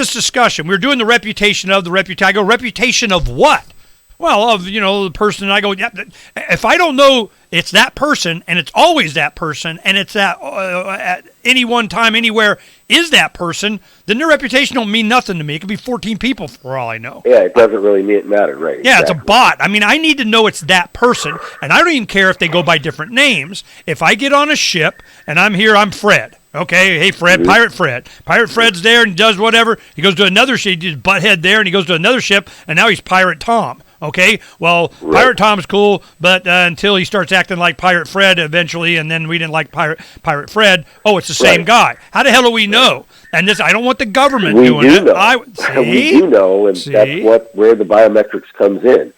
this discussion. We were doing the reputation of the reputation. I go, reputation of what? Well, of, the person. And I go, yeah, if I don't know it's that person, and it's always that person, and it's that at any one time, anywhere is that person, then their reputation don't mean nothing to me. It could be 14 people for all I know. Yeah, it doesn't really matter, right? Yeah, exactly. It's a bot. I mean, I need to know it's that person, and I don't even care if they go by different names. If I get on a ship, and I'm here, I'm Fred. Okay, hey, Fred, mm-hmm. Pirate Fred. Pirate Fred's there and does whatever. He goes to another ship, he does Butthead there, and he goes to another ship, and now he's Pirate Tom. Okay, well, right. Pirate Tom's cool, but until he starts acting like Pirate Fred eventually, and then we didn't like Pirate Fred, it's the same guy. How the hell do we know? And this, I don't want the government doing it. We do know, and that's where the biometrics comes in.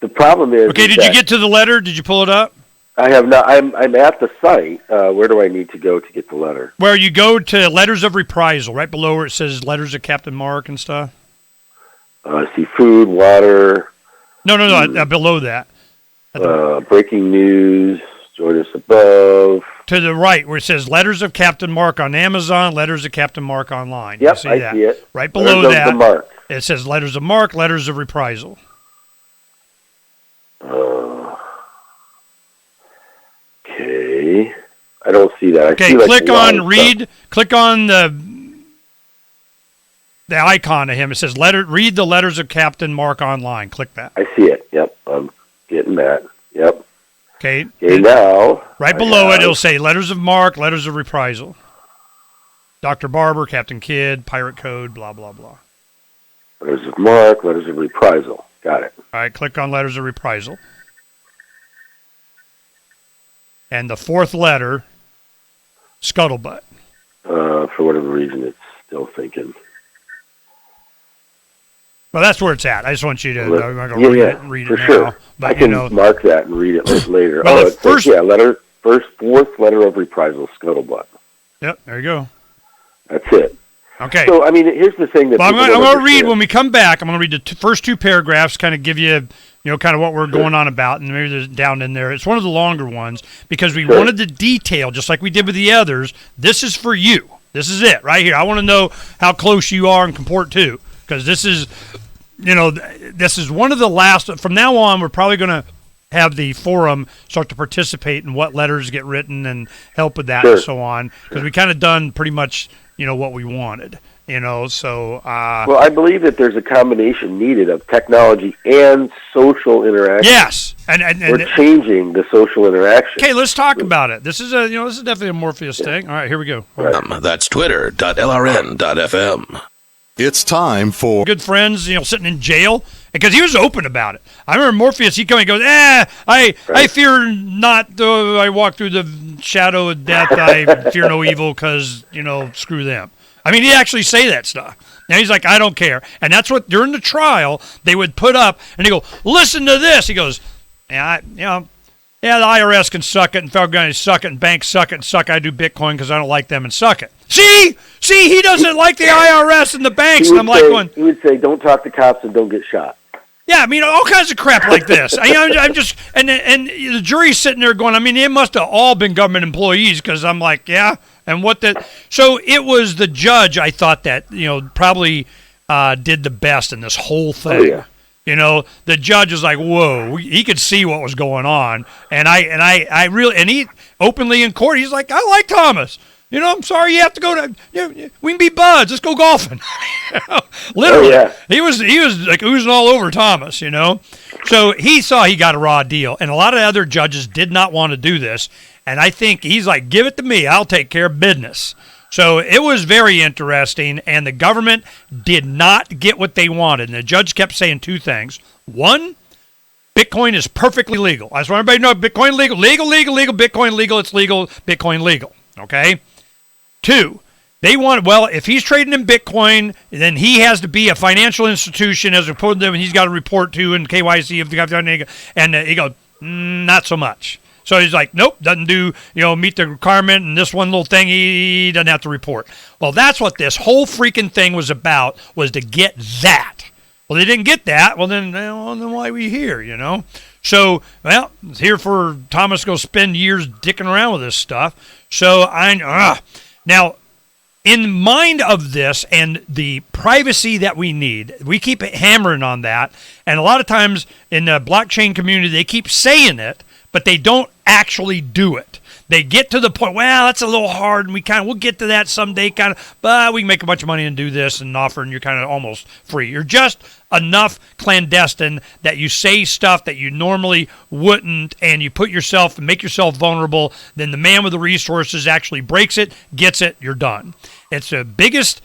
The problem is... Okay, did you get to the letter? Did you pull it up? I have not. I'm at the site. Where do I need to go to get the letter? Where you go to Letters of Reprisal, right below where it says Letters of Captain Mark and stuff. I see food, water... No, below that. Breaking news, join us above. To the right, where it says Letters of Captain Mark on Amazon, Letters of Captain Mark online. Yep, see that? See it. Right below Letters of Mark. It says Letters of Mark, Letters of Reprisal. Okay. I don't see that. Okay, click on read. Click on the icon of him. It says read the Letters of Captain Mark online. Click that. I see it. Yep, I'm getting that. Yep. Okay, now. Right below it, it'll say Letters of Mark, Letters of Reprisal. Dr. Barber, Captain Kidd, Pirate Code, blah, blah, blah. Letters of Mark, Letters of Reprisal. Got it. All right, click on Letters of Reprisal. And the fourth letter, Scuttlebutt. For whatever reason, it's still thinking. Well, that's where it's at. I just want you to. I'm not going to read it for now. Sure. But, I can mark that and read it later. Well, fourth letter of reprisal, Scuttlebutt. Yep, there you go. That's it. Okay. So, I mean, here's the thing that I'm going to read, when we come back, I'm going to read the first two paragraphs, kind of give you, kind of what we're going on about, and maybe there's down in there. It's one of the longer ones, because we wanted the detail, just like we did with the others. This is for you. This is it, right here. I want to know how close you are and comport to. Because this is, this is one of the last. From now on, we're probably going to have the forum start to participate in what letters get written and help with that and so on. Because we kind of done pretty much, what we wanted. So. Well, I believe that there's a combination needed of technology and social interaction. Yes, and we're changing the social interaction. Okay, let's talk about it. This is this is definitely a Morpheus thing. All right, here we go. Right. That's twitter.lrn.fm. It's time for good friends, sitting in jail, because he was open about it. I remember Morpheus, he came and goes, I fear not, though I walk through the shadow of death, I fear no evil, because, screw them. I mean, he actually say that stuff. Now he's like, I don't care. And that's what, during the trial, they would put up, and they go, listen to this. He goes, the IRS can suck it, and federal government suck it, and banks suck it, and suck. I do Bitcoin because I don't like them, and suck it. See, he doesn't like the IRS and the banks, and I'm like going. He would say, don't talk to cops and don't get shot. Yeah, I mean, all kinds of crap like this. I'm just, and the jury's sitting there going, I mean, they must have all been government employees, because I'm like, yeah, and what the, so it was the judge, I thought, that, probably did the best in this whole thing. Oh, yeah. The judge is like, whoa, he could see what was going on. And I really, and he openly in court, he's like, I like Thomas. I'm sorry you have to go to, we can be buds. Let's go golfing. Literally. Oh, yeah. He was like oozing all over Thomas, So he saw he got a raw deal. And a lot of other judges did not want to do this. And I think he's like, give it to me. I'll take care of business. So it was very interesting, and the government did not get what they wanted. And the judge kept saying two things. One, Bitcoin is perfectly legal. I just want everybody to know Bitcoin legal, Bitcoin legal, it's legal, Bitcoin legal, okay? Two, they want, if he's trading in Bitcoin, then he has to be a financial institution as opposed to them, and he's got to report to and KYC of the government, and he goes, not so much. So he's like, nope, doesn't do, meet the requirement, and this one little thing, he doesn't have to report. Well, that's what this whole freaking thing was about, was to get that. Well, they didn't get that. Well, then why are we here, So, it's here for Thomas to go spend years dicking around with this stuff. So, now, in mind of this and the privacy that we need, we keep hammering on that. And a lot of times in the blockchain community, they keep saying it, but they don't actually do it. They get to the point, well, that's a little hard, and we'll get to that someday, but we can make a bunch of money and do this and offer, and you're kind of almost free. You're just enough clandestine that you say stuff that you normally wouldn't, and you put yourself and make yourself vulnerable. Then the man with the resources actually breaks it, gets it, you're done. It's the biggest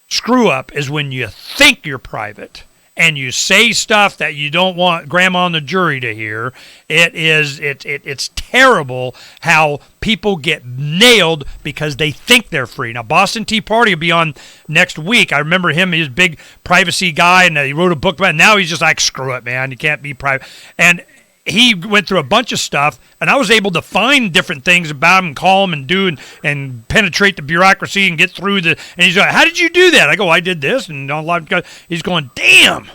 screw up is when you think you're private and you say stuff that you don't want grandma and the jury to hear. It's terrible how people get nailed because they think they're free. Now, Boston Tea Party will be on next week. I remember him, he was a big privacy guy, and he wrote a book about it. Now he's just like, screw it, man, you can't be private. And he went through a bunch of stuff, and I was able to find different things about him and call him and do and penetrate the bureaucracy and get through the. And he's like, how did you do that? I go, I did this. And he's going, damn. And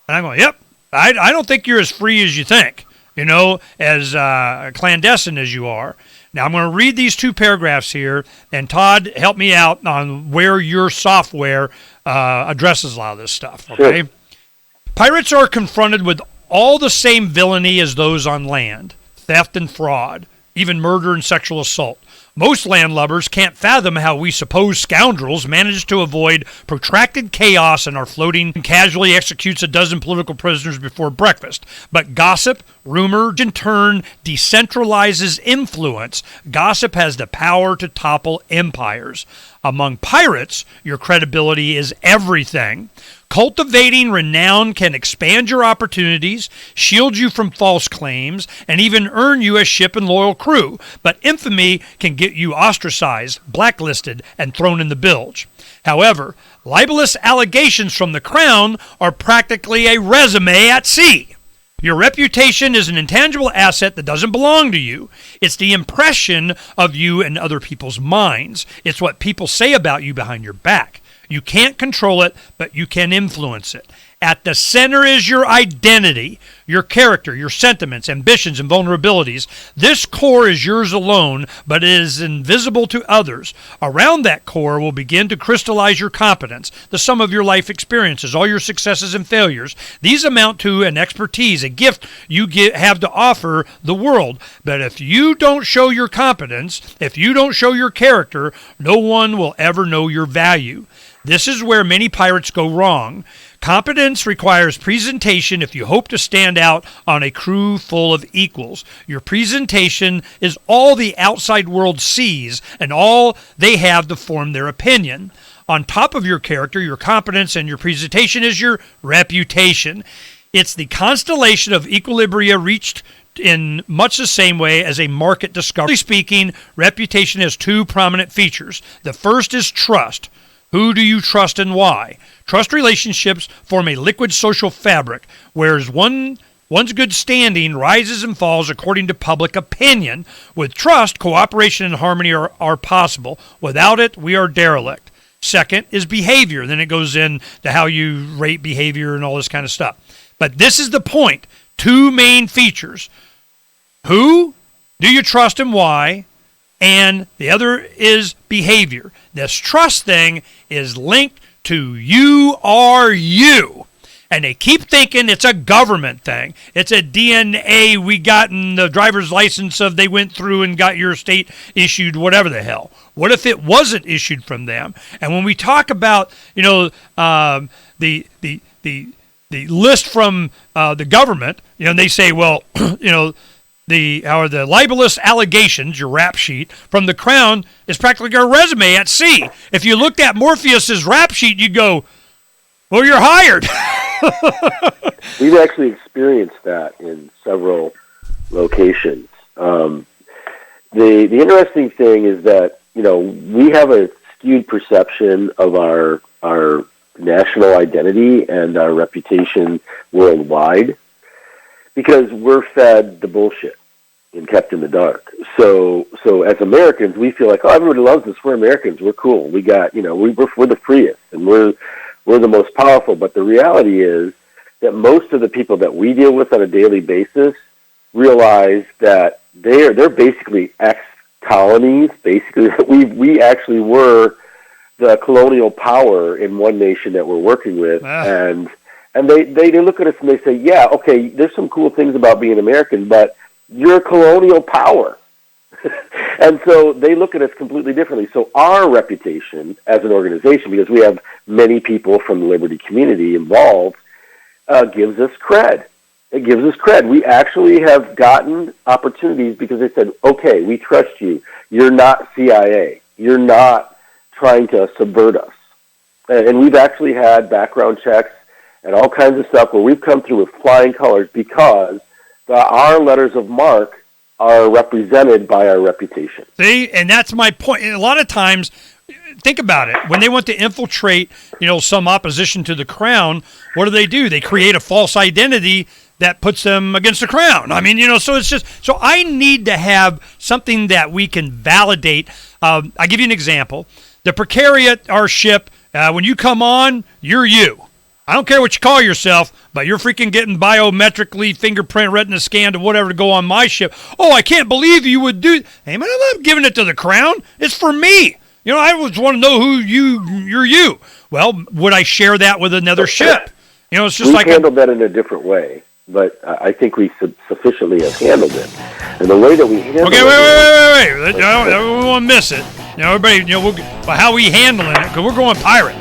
I'm going, yep, I don't think you're as free as you think, as clandestine as you are. Now, I'm going to read these 2 paragraphs here, and Todd, help me out on where your software addresses a lot of this stuff, okay? Sure. Pirates are confronted with all the same villainy as those on land, theft and fraud, even murder and sexual assault. Most landlubbers can't fathom how we supposed scoundrels manage to avoid protracted chaos and our floating casually executes a dozen political prisoners before breakfast. But gossip, rumor, in turn, decentralizes influence. Gossip has the power to topple empires. Among pirates, your credibility is everything. Cultivating renown can expand your opportunities, shield you from false claims, and even earn you a ship and loyal crew. But infamy can get you ostracized, blacklisted, and thrown in the bilge. However, libelous allegations from the crown are practically a resume at sea. Your reputation is an intangible asset that doesn't belong to you. It's the impression of you in other people's minds. It's what people say about you behind your back. You can't control it, but you can influence it. At the center is your identity, your character, your sentiments, ambitions, and vulnerabilities. This core is yours alone, but it is invisible to others. Around that core will begin to crystallize your competence, the sum of your life experiences, all your successes and failures. These amount to an expertise, a gift you have to offer the world. But if you don't show your competence, if you don't show your character, no one will ever know your value. This is where many pirates go wrong. Competence requires presentation if you hope to stand out on a crew full of equals. Your presentation is all the outside world sees and all they have to form their opinion. On top of your character, your competence, and your presentation is your reputation. It's the constellation of equilibria reached in much the same way as a market discovery. Speaking, reputation has 2 prominent features. The first is trust. Who do you trust and why? Trust relationships form a liquid social fabric, whereas one's good standing rises and falls according to public opinion. With trust, cooperation and harmony are possible. Without it, we are derelict. Second is behavior. Then it goes into how you rate behavior and all this kind of stuff. But this is the point. 2 main features. Who do you trust and why? And the other is behavior. This trust thing is linked to you are you. And they keep thinking it's a government thing. It's a DNA we got in the driver's license of they went through and got your state issued whatever the hell. What if it wasn't issued from them? And when we talk about, the list from the government, and they say, well, the libelous allegations, your rap sheet, from the crown is practically a resume at sea. If you looked at Morpheus's rap sheet, you'd go, well, you're hired. We've actually experienced that in several locations. The interesting thing is that, we have a skewed perception of our national identity and our reputation worldwide because we're fed the bullshit and kept in the dark. So as Americans, we feel like, oh, everybody loves us. We're Americans. We're cool. We got, we're the freest and we're the most powerful. But the reality is that most of the people that we deal with on a daily basis realize that they're basically ex-colonies. Basically, we actually were the colonial power in one nation that we're working with, and they look at us and they say, yeah, okay, there's some cool things about being American, but you're a colonial power. And so they look at us completely differently. So our reputation as an organization, because we have many people from the Liberty community involved, gives us cred. It gives us cred. We actually have gotten opportunities because they said, okay, we trust you. You're not CIA. You're not trying to subvert us. And we've actually had background checks and all kinds of stuff where we've come through with flying colors because our letters of marque are represented by our reputation. See, and that's my point. And a lot of times, think about it. When they want to infiltrate, some opposition to the crown, what do? They create a false identity that puts them against the crown. I mean, so it's just, so I need to have something that we can validate. I'll give you an example. The Precariat, our ship, when you come on, you're you. I don't care what you call yourself, but you're freaking getting biometrically fingerprint retina scanned or whatever to go on my ship. Oh, I can't believe you would do. Hey, man, I'm not giving it to the crown. It's for me. I just want to know who you're you. Well, would I share that with another ship? It's just We've handled that in a different way, but I think we sufficiently have handled it. And the way that we handle it... Okay, wait. We won't miss it. Everybody, how we handling it, because we're going pirate.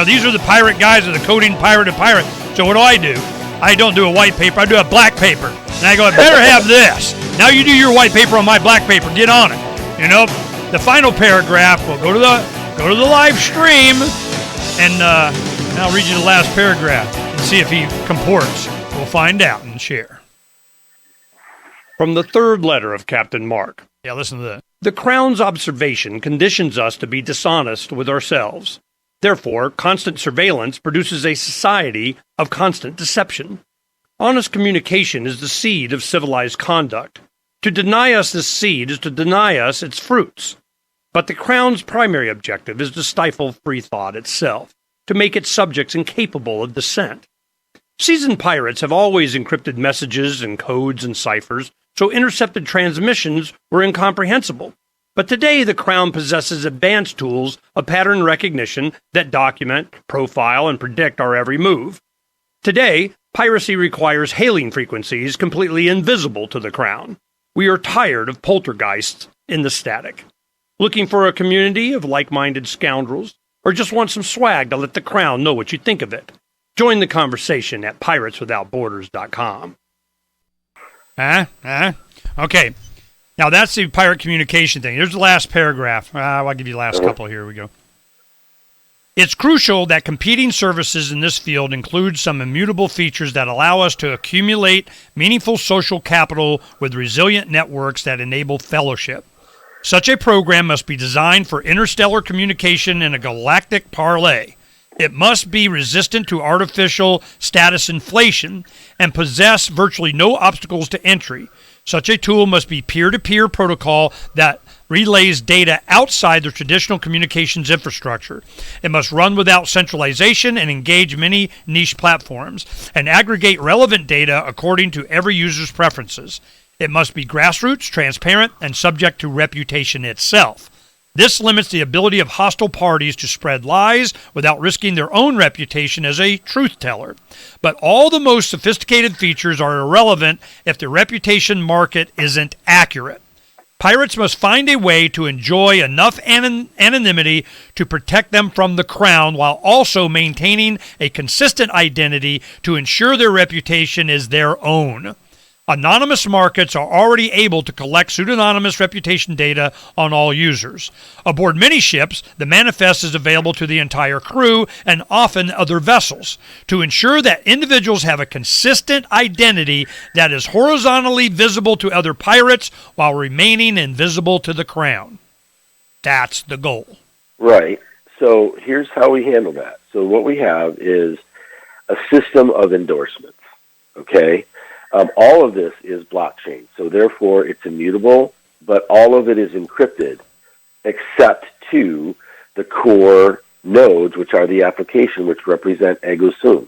These are the pirate guys that are coding pirate to pirate. So what do? I don't do a white paper. I do a black paper. And I go, I better have this. Now you do your white paper on my black paper. Get on it. The final paragraph, we'll go to the live stream, and I'll read you the last paragraph and see if he comports. We'll find out and share. From the third letter of Captain Mark. Yeah, listen to this. The Crown's observation conditions us to be dishonest with ourselves. Therefore, constant surveillance produces a society of constant deception. Honest communication is the seed of civilized conduct. To deny us this seed is to deny us its fruits. But the Crown's primary objective is to stifle free thought itself, to make its subjects incapable of dissent. Seasoned pirates have always encrypted messages and codes and ciphers, so intercepted transmissions were incomprehensible. But today, the Crown possesses advanced tools of pattern recognition that document, profile, and predict our every move. Today, piracy requires hailing frequencies completely invisible to the Crown. We are tired of poltergeists in the static. Looking for a community of like-minded scoundrels, or just want some swag to let the Crown know what you think of it? Join the conversation at pirateswithoutborders.com. Okay. Now, that's the pirate communication thing. Here's the last paragraph. I'll give you the last couple. Here we go. It's crucial that competing services in this field include some immutable features that allow us to accumulate meaningful social capital with resilient networks that enable fellowship. Such a program must be designed for interstellar communication in a galactic parlay. It must be resistant to artificial status inflation and possess virtually no obstacles to entry. Such a tool must be peer-to-peer protocol that relays data outside the traditional communications infrastructure. It must run without centralization and engage many niche platforms and aggregate relevant data according to every user's preferences. It must be grassroots, transparent, and subject to reputation itself. This limits the ability of hostile parties to spread lies without risking their own reputation as a truth teller. But all the most sophisticated features are irrelevant if the reputation market isn't accurate. Pirates must find a way to enjoy enough anonymity to protect them from the Crown while also maintaining a consistent identity to ensure their reputation is their own. Anonymous markets are already able to collect pseudonymous reputation data on all users. Aboard many ships, the manifest is available to the entire crew and often other vessels to ensure that individuals have a consistent identity that is horizontally visible to other pirates while remaining invisible to the Crown. That's the goal. Right. So here's how we handle that. So what we have is a system of endorsements, okay? All of this is blockchain, so therefore it's immutable, but all of it is encrypted except to the core nodes, which are the application, which represent ego sum.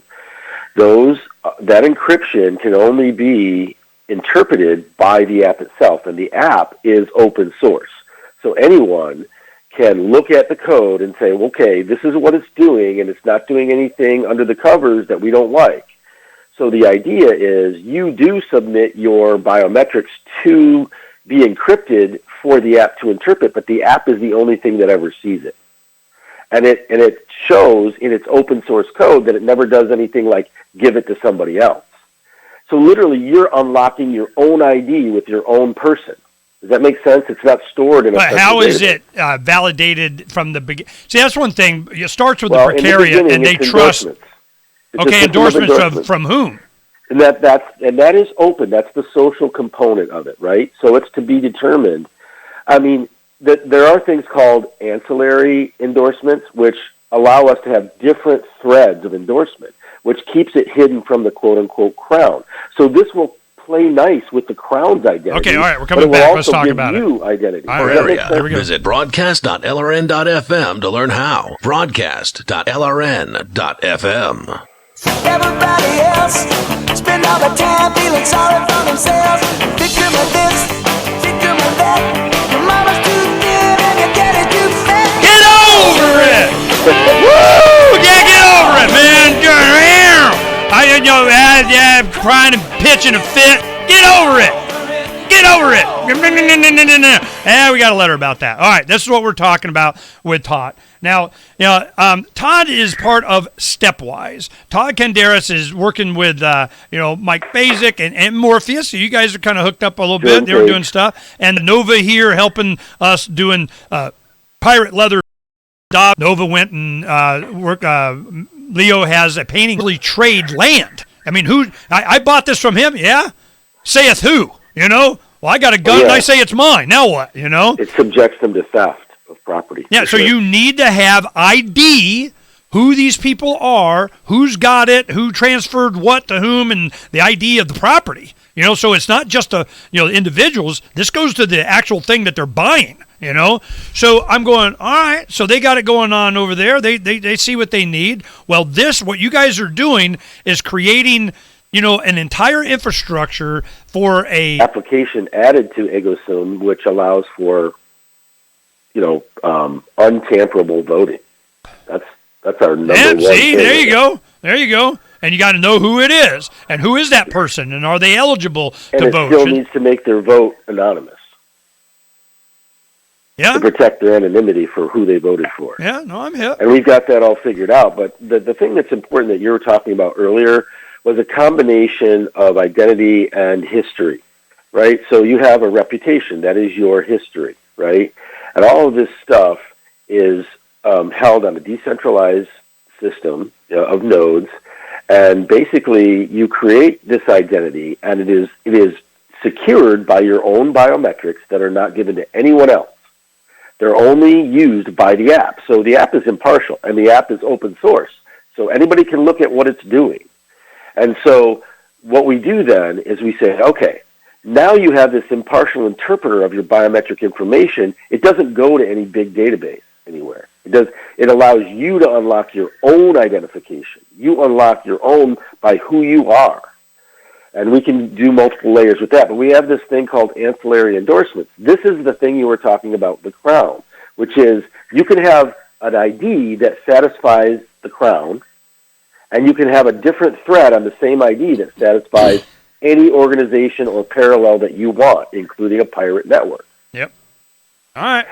That encryption can only be interpreted by the app itself, and the app is open source. So anyone can look at the code and say, okay, this is what it's doing, and it's not doing anything under the covers that we don't like. So the idea is you do submit your biometrics to be encrypted for the app to interpret, but the app is the only thing that ever sees it. And it shows in its open source code that it never does anything like give it to somebody else. So literally you're unlocking your own ID with your own person. Does that make sense? It's not stored in a But how is database. it validated from the beginning? See, that's one thing. It starts with Well, the in precariat, and they it's trust. endorsements. It's a Okay, system of endorsements from whom? And that is open. That's the social component of it, right? So it's to be determined. I mean, there are things called ancillary endorsements, which allow us to have different threads of endorsement, which keeps it hidden from the quote-unquote crown. So this will play nice with the crown's identity. Okay, all right, we're coming back. Let's talk about it. Identity. All right, Area. Visit broadcast.lrn.fm to learn how. Broadcast.lrn.fm. Everybody else spend all the time feeling sorry for themselves. Victim of this, victim of that. Your mama's too thin and your daddy's too fat. Get over it! Woo! Yeah, get over it, man. Crying and pitching a fit. Get over it. Get over it. Yeah, we got a letter about that. All right, this is what we're talking about with Todd. Now, Todd is part of Stepwise. Todd Kandaris is working with, Mike Basic and Morpheus. So you guys are kind of hooked up a little bit. They were doing stuff. And Nova here helping us doing pirate leather. Nova went and worked. Leo has a painting. Really trade land. I mean, I bought this from him. Yeah. Saith who? Well, I got a gun and I say it's mine. Now what? It subjects them to theft of property. Yeah, so you need to have ID, who these people are, who's got it, who transferred what to whom, and the ID of the property. So it's not just individuals. This goes to the actual thing that they're buying. So I'm going, all right, so they got it going on over there. They see what they need. Well, what you guys are doing is creating an entire infrastructure for a application added to EgoSum, which allows for, untamperable voting. That's our number one. See, there you go. And you got to know who it is, and who is that person, and are they eligible to vote? And it still needs to make their vote anonymous. Yeah. To protect their anonymity for who they voted for. Yeah, no, I'm hip. And we've got that all figured out. But the thing that's important that you were talking about earlier was a combination of identity and history, right? So you have a reputation. That is your history, right? And all of this stuff is held on a decentralized system of nodes. And basically, you create this identity, and it is secured by your own biometrics that are not given to anyone else. They're only used by the app. So the app is impartial, and the app is open source. So anybody can look at what it's doing. And so what we do then is we say, okay, now you have this impartial interpreter of your biometric information. It doesn't go to any big database anywhere. It allows you to unlock your own identification. You unlock your own by who you are. And we can do multiple layers with that. But we have this thing called ancillary endorsements. This is the thing you were talking about, the crown, which is you can have an ID that satisfies the crown, and you can have a different thread on the same ID that satisfies any organization or parallel that you want, including a pirate network. Yep. All right.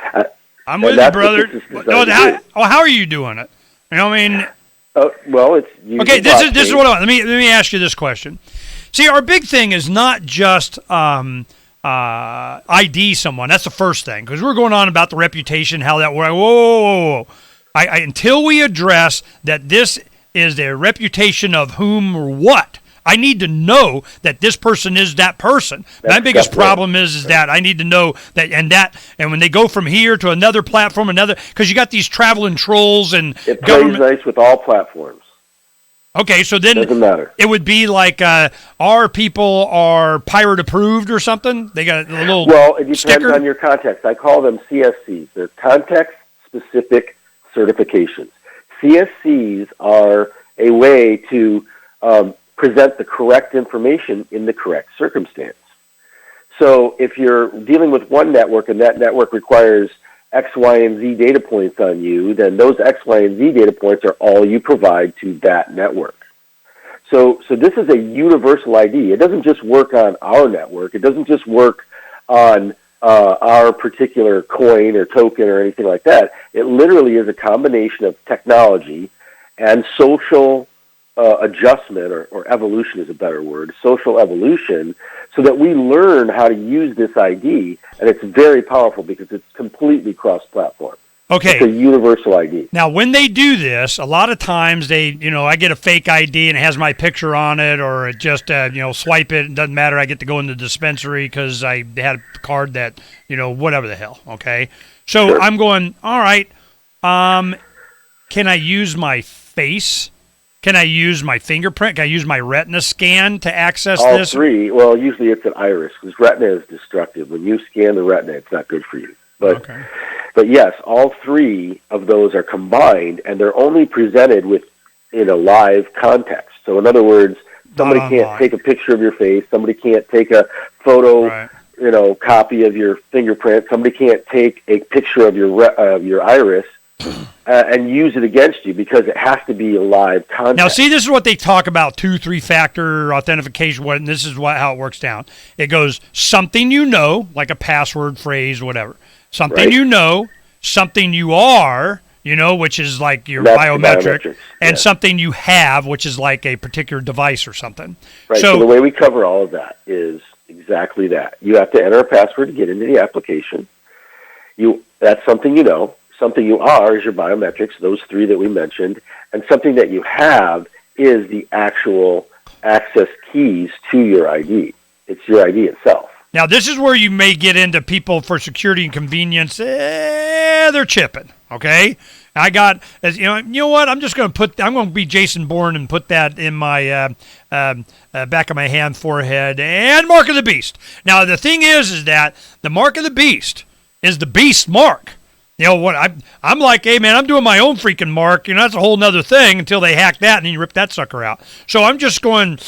I'm with you, brother. How are you doing it? Well, it's okay. This is what I want. Let me ask you this question. See, our big thing is not just ID someone. That's the first thing, because we're going on about the reputation, how that works. Whoa. Until we address that this is the reputation of whom or what, I need to know that this person is that person. My biggest problem is that I need to know that, and when they go from here to another platform, because you got these traveling trolls and it plays nice with all platforms. Okay, so then doesn't matter. It would be like our people are pirate approved or something. They got a little it depends sticker on your context. I call them CSCs. They're context specific certifications. CSCs are a way to present the correct information in the correct circumstance. So if you're dealing with one network and that network requires X, Y, and Z data points on you, then those X, Y, and Z data points are all you provide to that network. So this is a universal ID. It doesn't just work on our network. It doesn't just work on our particular coin or token or anything like that. It literally is a combination of technology and social adjustment, or evolution is a better word, social evolution, so that we learn how to use this ID, and it's very powerful because it's completely cross-platform. Okay. It's a universal ID. Now, when they do this, a lot of times I get a fake ID and it has my picture on it, or it just, swipe it. It doesn't matter. I get to go in the dispensary because I had a card that, whatever the hell. Okay. So Sure. I'm going, all right, can I use my face? Can I use my fingerprint? Can I use my retina scan to access All this? three. Well, usually it's an iris because retina is destructive. When you scan the retina, it's not good for you. But yes, all three of those are combined, and they're only presented in a live context. So in other words, somebody can't take a picture of your face. Somebody can't take a photo, copy of your fingerprint. Somebody can't take a picture of your iris and use it against you because it has to be a live context. Now, see, this is what they talk about, 2-3 factor authentication, and this is how it works down. It goes something like a password, phrase, whatever. Something right. Something you are, which is like your biometric, and something you have, which is like a particular device or something. Right, so the way we cover all of that is exactly that. You have to enter a password to get into the application. That's something you know. Something you are is your biometrics, those three that we mentioned, and something that you have is the actual access keys to your ID. It's your ID itself. Now, this is where you may get into people for security and convenience. They're chipping, okay? I got, you know what? I'm going to be Jason Bourne and put that in my back of my hand, forehead, and mark of the beast. Now, the thing is that the mark of the beast is the beast mark. What I'm like, hey man, I'm doing my own freaking mark. That's a whole nother thing until they hack that and then you rip that sucker out. So I'm just going,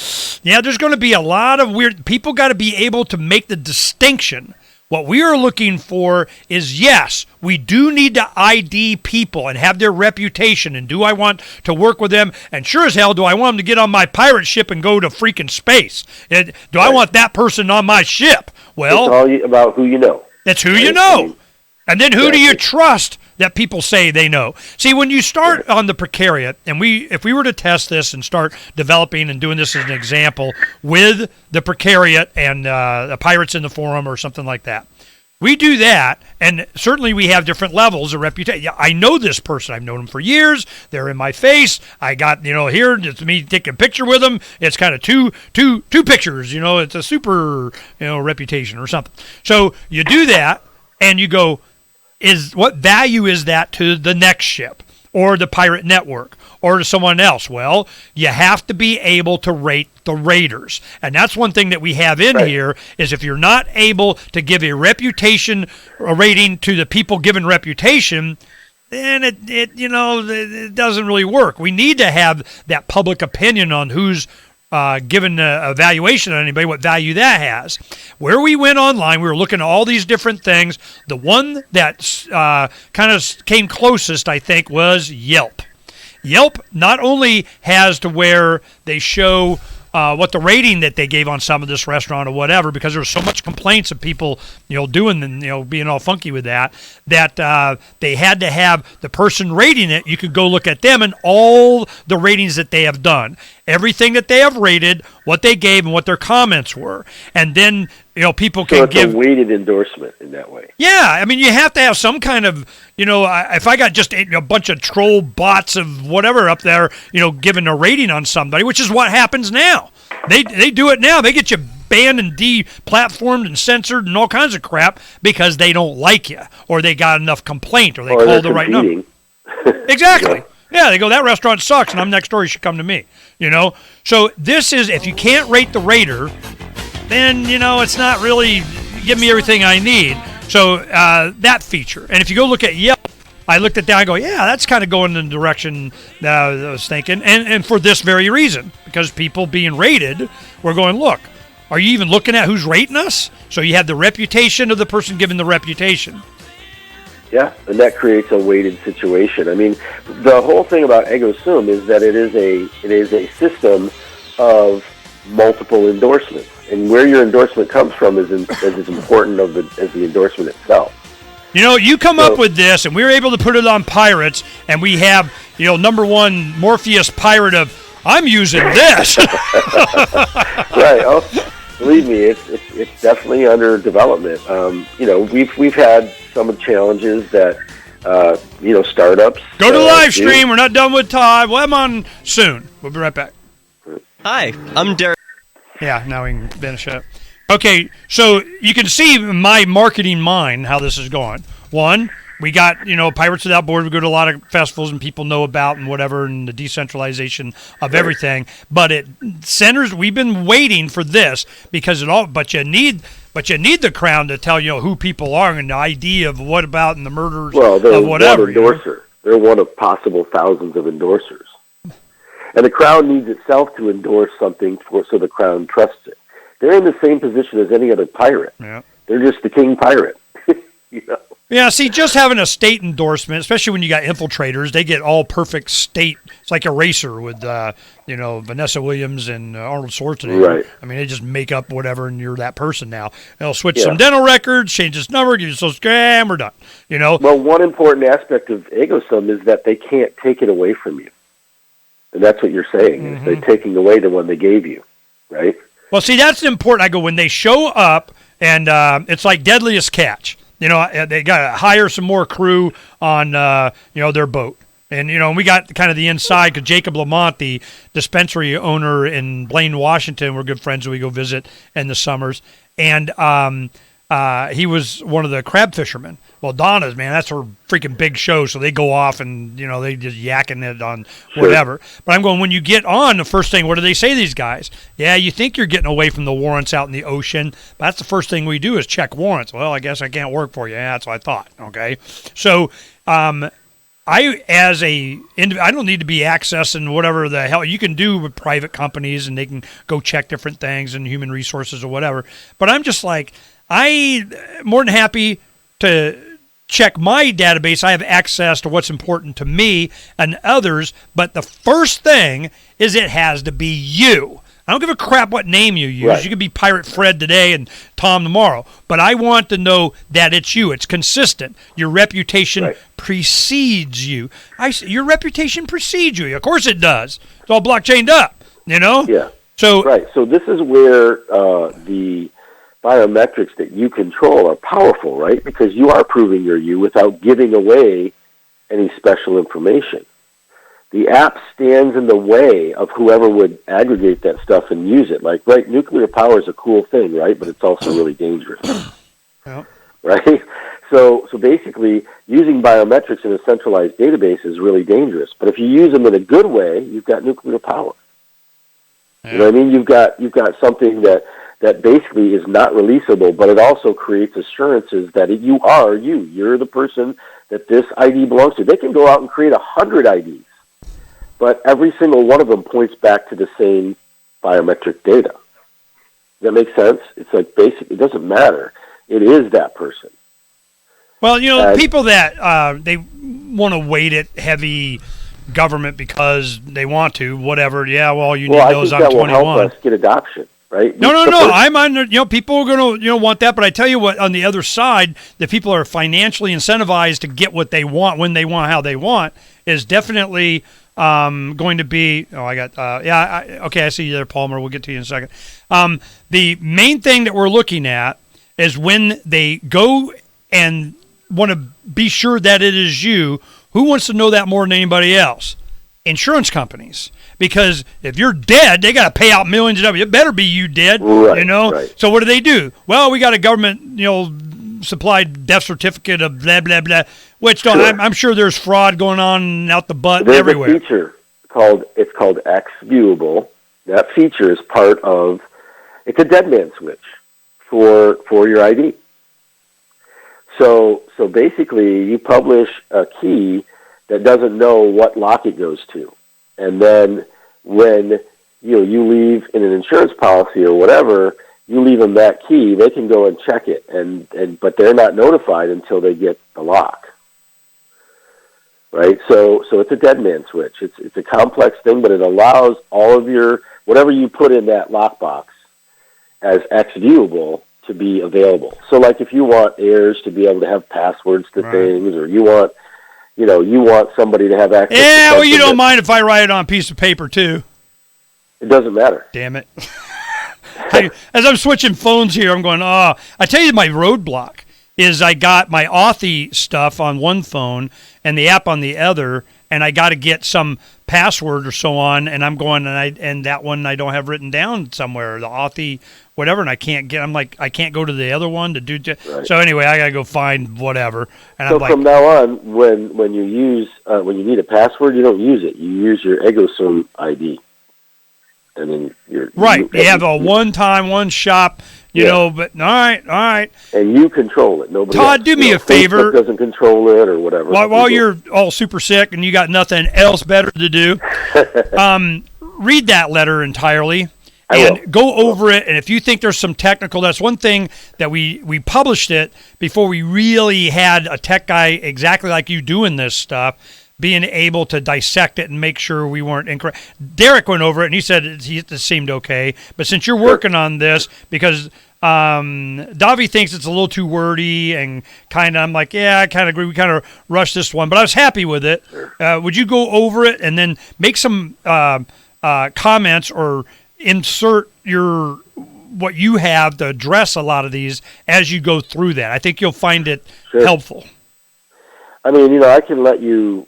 there's going to be a lot of weird people. Got to be able to make the distinction. What we are looking for is, yes, we do need to ID people and have their reputation. And do I want to work with them? And sure as hell, do I want them to get on my pirate ship and go to freaking space? Do I want that person on my ship? Well, it's all about who you know. It's who you know. And then who do you trust that people say they know? See, when you start on the precariat, and if we were to test this and start developing and doing this as an example with the precariat and the pirates in the forum or something like that, we do that, and certainly we have different levels of reputation. I know this person. I've known them for years. They're in my face. I got, here, it's me taking a picture with them. It's kind of two pictures, it's a super, reputation or something. So you do that, and you go, what value is that to the next ship or the pirate network or to someone else? Well, you have to be able to rate the raters. And that's one thing that we have in here is if you're not able to give a rating to the people given reputation, then it doesn't really work. We need to have that public opinion on who's given an evaluation on anybody, what value that has. Where we went online, we were looking at all these different things. The one that kind of came closest, I think, was Yelp. Yelp not only has to where they show what the rating that they gave on some of this restaurant or whatever, because there's so much complaints of people, doing and being all funky with that they had to have the person rating it. You could go look at them and all the ratings that they have done, everything that they have rated, what they gave, and what their comments were, and then people can give a weighted endorsement in that way. Yeah, I mean, you have to have some kind of, if I got just a bunch of troll bots of whatever up there, giving a rating on somebody, which is what happens now. They do it now. They get you banned and deplatformed and censored and all kinds of crap because they don't like you or they got enough complaint or they called the right number. Exactly. Yeah, they go, that restaurant sucks and I'm next door, you should come to me. So this is, if you can't rate the rater, then, it's not really give me everything I need. So that feature. And if you go look at Yelp, I looked at that and go, yeah, that's kind of going in the direction that I was thinking. And for this very reason, because people being rated, we're going, look, are you even looking at who's rating us? So you have the reputation of the person giving the reputation. Yeah, and that creates a weighted situation. I mean, the whole thing about ego sum is that it is a system of multiple endorsements, and where your endorsement comes from is as important as the endorsement itself. You know, you come up with this, and we were able to put it on Pirates, and we have, number one Morpheus pirate of, I'm using this. Right. Oh, believe me, it's definitely under development. We've had some challenges that startups. Go to the live stream. We're not done with Todd. Well, I'm on soon. We'll be right back. Hi, I'm Derek. Yeah, now we can finish up. Okay, so you can see my marketing mind how this is going. One, we got, Pirates Without Borders. We go to a lot of festivals and people know about and whatever, and the decentralization of everything. But it centers. We've been waiting for this because But you need the crown to tell who people are and the idea of what about and the murders of whatever. One endorser. They're one of possible thousands of endorsers, and the crown needs itself to endorse something so the crown trusts it. They're in the same position as any other pirate. Yeah. They're just the king pirate. Yeah, see, just having a state endorsement, especially when you got infiltrators, they get all perfect state. It's like a racer with, Vanessa Williams and Arnold Schwarzenegger. Right. I mean, they just make up whatever, and you're that person now. They'll switch some dental records, change this number, give you social security, we're done. Well, one important aspect of ego sum is that they can't take it away from you. And that's what you're saying. Mm-hmm. They're taking away the one they gave you, right? Well, see, that's important. I go, when they show up, and it's like Deadliest Catch. They got to hire some more crew on, their boat. And, we got kind of the inside because Jacob Lamont, the dispensary owner in Blaine, Washington, we're good friends and we go visit in the summers. And he was one of the crab fishermen. Well, Donna's, man, that's her freaking big show. So they go off and, they just yakking it on whatever. Sure. But I'm going, when you get on, the first thing, what do they say, these guys? Yeah, you think you're getting away from the warrants out in the ocean. But that's the first thing we do is check warrants. Well, I guess I can't work for you. Yeah, that's what I thought. Okay. So I don't need to be accessing whatever the hell you can do with private companies, and they can go check different things and human resources or whatever. But I'm just like, I'm more than happy to check my database. I have access to what's important to me and others, but the first thing is it has to be you. I don't give a crap what name you use. Right. You could be Pirate Fred today and Tom tomorrow, but I want to know that it's you. It's consistent. Your reputation precedes you. Your reputation precedes you. Of course it does. It's all blockchained up, Yeah. So this is where the biometrics that you control are powerful, right? Because you are proving you're you without giving away any special information. The app stands in the way of whoever would aggregate that stuff and use it. Like, right, nuclear power is a cool thing, right? But it's also really dangerous, right? So basically, using biometrics in a centralized database is really dangerous. But if you use them in a good way, you've got nuclear power. Yeah. You know what I mean? You've got something that basically is not releasable, but it also creates assurances that you are you. You're the person that this ID belongs to. They can go out and create 100 IDs, but every single one of them points back to the same biometric data. Does that make sense? It's like it doesn't matter. It is that person. Well, people that they want to weight it heavy government because they want to, whatever. Yeah, well, you need those on 21. Well, I think that will help us get adoption. Right? No. I'm under. People are going to want that, but I tell you what. On the other side, the people are financially incentivized to get what they want, when they want, how they want, is definitely going to be. Oh, I got. Okay, I see you there, Palmer. We'll get to you in a second. The main thing that we're looking at is when they go and want to be sure that it is you. Who wants to know that more than anybody else? Insurance companies. Because if you're dead, they got to pay out millions of dollars. It better be you dead, right, Right. So what do? Well, we got a government, supplied death certificate of blah, blah, blah, which I'm sure there's fraud going on out the butt everywhere. There's a feature called X Viewable. That feature is part of, it's a dead man switch for your ID. So basically, you publish a key that doesn't know what lock it goes to. And then when you leave in an insurance policy or whatever, you leave them that key, they can go and check it, but they're not notified until they get the lock. right? So it's a dead man switch. It's a complex thing, but it allows all of your, whatever you put in that lockbox as X viewable to be available. So like if you want heirs to be able to have passwords to things, or you want somebody to have access to well, you don't mind if I write it on a piece of paper too. It doesn't matter. Damn it. As I'm switching phones here, I'm going, I tell you my roadblock is I got my Authy stuff on one phone and the app on the other, and I got to get some password or so on, and I'm going, and that one I don't have written down somewhere, the Authy whatever, and I can't get, I'm like, I can't go to the other one to do, so anyway, I got to go find whatever. And so I'm like, from now on, when you use, when you need a password, you don't use it. You use your EgoSum ID. And then you have a one-time, one-shop, you know, but all right. And you control it. Nobody Todd, else. do me a favor. Facebook doesn't control it or whatever. While you're all super sick and you got nothing else better to do, read that letter entirely and go over it. And if you think there's some technical, that's one thing that we published it before we really had a tech guy exactly like you doing this stuff, being able to dissect it and make sure we weren't incorrect. Derek went over it, and he said it seemed okay. But since you're working on this, because Davi thinks it's a little too wordy and kind of, I'm like, yeah, I kind of agree. We kind of rushed this one, but I was happy with it. Would you go over it and then make some comments or insert what you have to address a lot of these as you go through that? I think you'll find it helpful. I mean, I can let you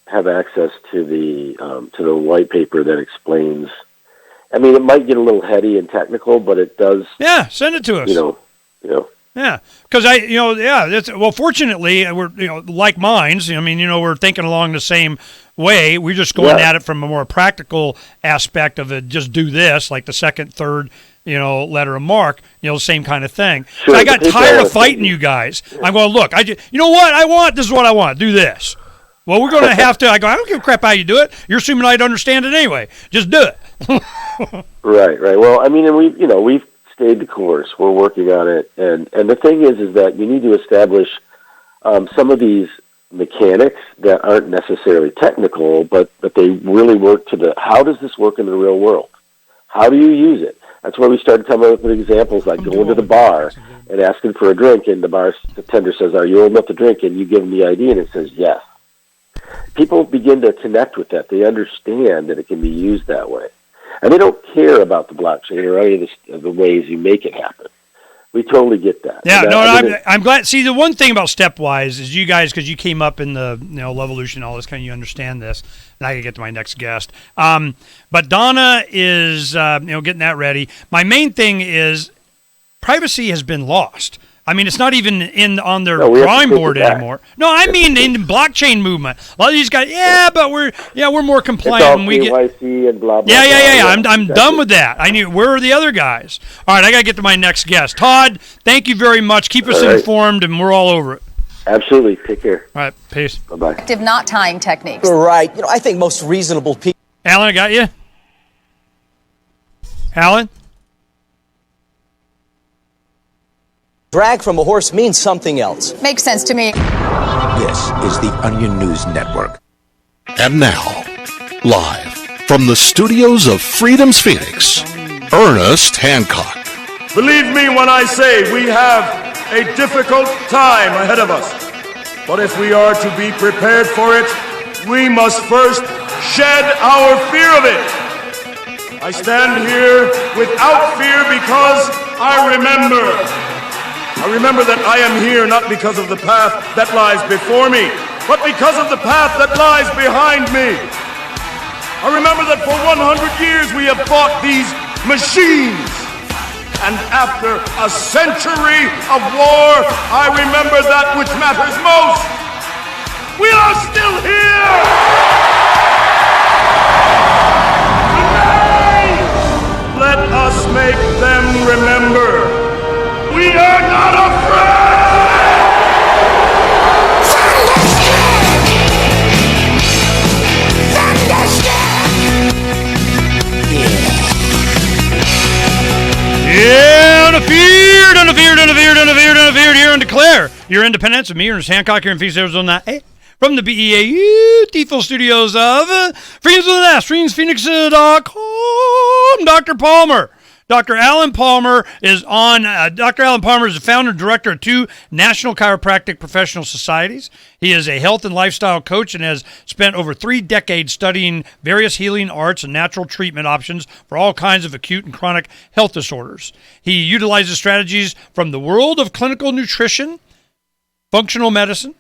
have access to the white paper that explains. I mean, it might get a little heady and technical, but it does. Yeah, send it to us. Yeah, because well, fortunately, we're like minds. I mean, we're thinking along the same way. We're just going at it from a more practical aspect of it. Just do this, like the second, third. Letter of mark, same kind of thing. Sure, so I got tired of fighting you guys. I'm going, look, you know what I want? This is what I want. Do this. Well, we're going to have to. I go, I don't give a crap how you do it. You're assuming I'd understand it anyway. Just do it. Right. Well, I mean, and we've stayed the course. We're working on it, and the thing is that you need to establish some of these mechanics that aren't necessarily technical, but they really work to how does this work in the real world? How do you use it? That's where we started coming up with examples like going to the bar and asking for a drink, and the tender says, "Are you old enough to drink?" And you give them the ID, and it says yes. People begin to connect with that. They understand that it can be used that way, and they don't care about the blockchain or any of the ways you make it happen. We totally get that. Yeah, I'm glad. See, the one thing about Stepwise is you guys, because you came up in the Levolution, all this kind of, you understand this. And I can get to my next guest. But Donna is getting that ready. My main thing is privacy has been lost. I mean, it's not even on their drawing board anymore. No, I mean in the blockchain movement. A lot of these guys, but we're more compliant. It's all KYC and blah blah. Yeah. I'm done with that. Where are the other guys? All right, I gotta get to my next guest. Todd, thank you very much. Keep us informed, and we're all over it. Absolutely. Take care. All right, peace. Bye-bye. Active knot tying techniques. Right. I think most reasonable people. Alan, I got you. Alan? Drag from a horse means something else. Makes sense to me. This is the Onion News Network. And now, live from the studios of Freedom's Phoenix, Ernest Hancock. Believe me when I say we have a difficult time ahead of us. But if we are to be prepared for it, we must first shed our fear of it. I stand here without fear because I remember that I am here not because of the path that lies before me, but because of the path that lies behind me. I remember that for 100 years we have fought these machines. And after a century of war, I remember that which matters most. We are still here! Today, let us make them remember. We are not afraid! Yeah, undefeated here and declare your independence. With me, Ernest Hancock, here in Phoenix, Arizona. from the beautiful studios of Freedoms of the Nest, FreedomsPhoenix.com, Dr. Palmer. Dr. Alan Palmer is on. Dr. Alan Palmer is the founder and director of 2 national chiropractic professional societies. He is a health and lifestyle coach and has spent over 3 decades studying various healing arts and natural treatment options for all kinds of acute and chronic health disorders. He utilizes strategies from the world of clinical nutrition, functional medicine,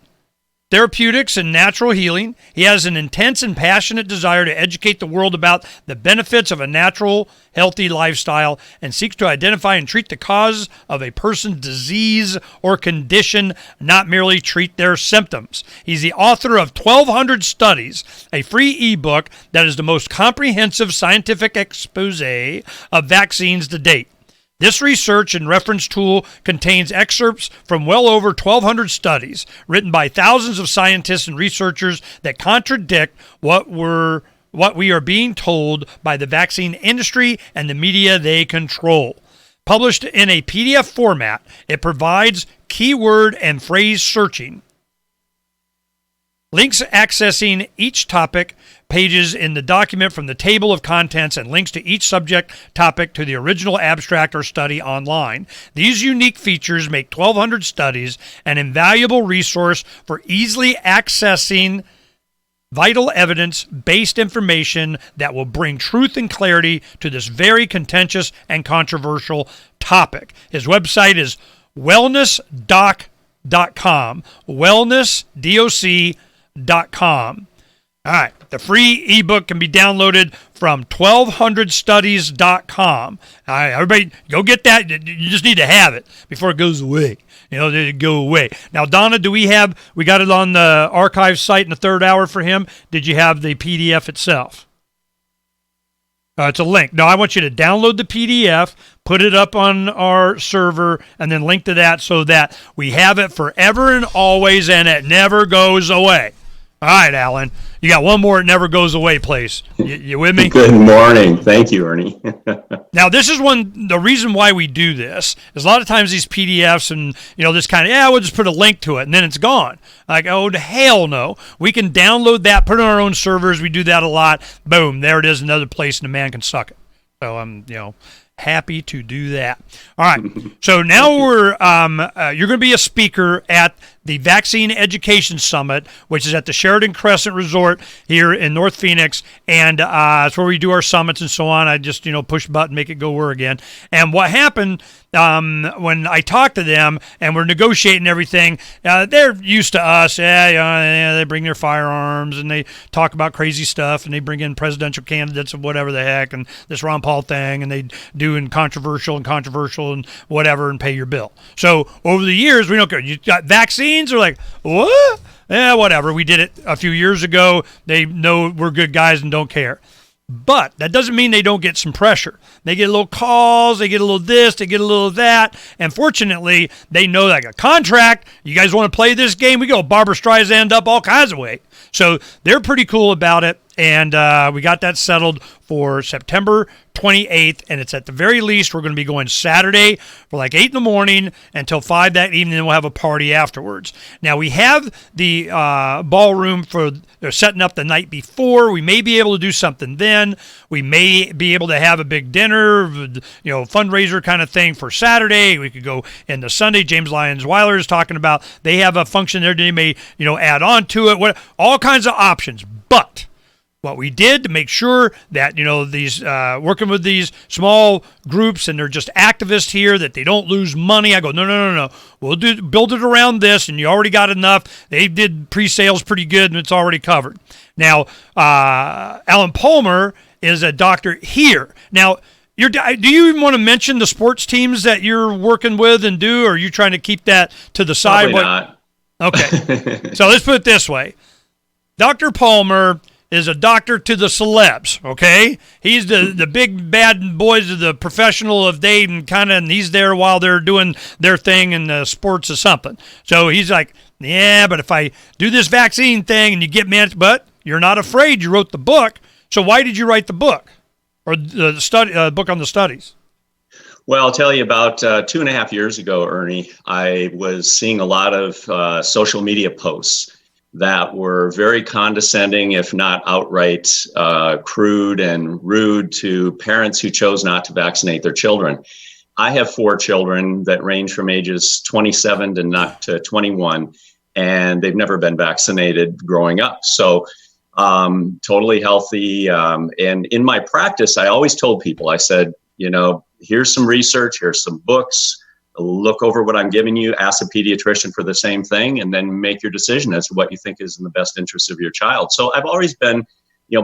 therapeutics, and natural healing. He has an intense and passionate desire to educate the world about the benefits of a natural, healthy lifestyle and seeks to identify and treat the cause of a person's disease or condition, not merely treat their symptoms. He's the author of 1,200 Studies, a free ebook that is the most comprehensive scientific expose of vaccines to date. This research and reference tool contains excerpts from well over 1,200 studies written by thousands of scientists and researchers that contradict what we are being told by the vaccine industry and the media they control. Published in a PDF format, it provides keyword and phrase searching, links accessing each topic, pages in the document from the table of contents, and links to each subject topic to the original abstract or study online. These unique features make 1,200 Studies an invaluable resource for easily accessing vital evidence-based information that will bring truth and clarity to this very contentious and controversial topic. His website is wellnessdoc.com, wellnessdoc.com. All right, the free ebook can be downloaded from 1200studies.com. All right, everybody, go get that. You just need to have it before it goes away. It go away. Now, Donna, we got it on the archive site in the third hour for him. Did you have the PDF itself? It's a link. No, I want you to download the PDF, put it up on our server, and then link to that so that we have it forever and always, and it never goes away. All right, Alan. You got one more. It never goes away, please. You with me? Good morning. Thank you, Ernie. Now, this is the reason why we do this is a lot of times these PDFs and, this kind of, we'll just put a link to it and then it's gone. Like, oh, hell no. We can download that, put it on our own servers. We do that a lot. Boom. There it is. Another place and a man can suck it. So I'm, happy to do that. All right. So now you're going to be a speaker at the Vaccine Education Summit, which is at the Sheridan Crescent Resort here in North Phoenix, and it's where we do our summits and so on. I just push a button, make it go whir again. And what happened when I talked to them and we're negotiating everything, they're used to us. They bring their firearms and they talk about crazy stuff and they bring in presidential candidates and whatever the heck and this Ron Paul thing, and they do controversial and whatever and pay your bill. So over the years, we don't care. You got vaccines? They're like, what? Yeah, whatever. We did it a few years ago. They know we're good guys and don't care. But that doesn't mean they don't get some pressure. They get a little calls, they get a little this, they get a little that. And fortunately, they know like a contract. You guys want to play this game? We go Barbara Streisand up all kinds of way. So they're pretty cool about it. And we got that settled for September 28th, and it's at the very least we're going to be going Saturday for like 8 in the morning until 5 that evening, and we'll have a party afterwards. Now, we have the ballroom they're setting up the night before. We may be able to do something then. We may be able to have a big dinner, fundraiser kind of thing for Saturday. We could go into Sunday. James Lyons Weiler is talking about they have a function there. They may, add on to it. All kinds of options, but what we did to make sure that, these working with these small groups and they're just activists here, that they don't lose money. I go, no. We'll build it around this, and you already got enough. They did pre-sales pretty good, and it's already covered. Now, Alan Palmer is a doctor here. Now, do you even want to mention the sports teams that you're working with and do, or are you trying to keep that to the side? Probably not. Okay. So let's put it this way. Dr. Palmer is a doctor to the celebs, okay? He's the big bad boys of the professional of day, and he's there while they're doing their thing in the sports or something. So he's like, yeah, but if I do this vaccine thing and you get me, but you're not afraid. You wrote the book. So why did you write the book or the book on the studies? Well, I'll tell you about 2.5 years ago, Ernie, I was seeing a lot of social media posts. that were very condescending, if not outright crude and rude to parents who chose not to vaccinate their children. I have 4 children that range from ages 27 to 21, and they've never been vaccinated growing up. So totally healthy. And in my practice, I always told people, I said, here's some research, here's some books, look over what I'm giving you, ask a pediatrician for the same thing, and then make your decision as to what you think is in the best interest of your child. So I've always been,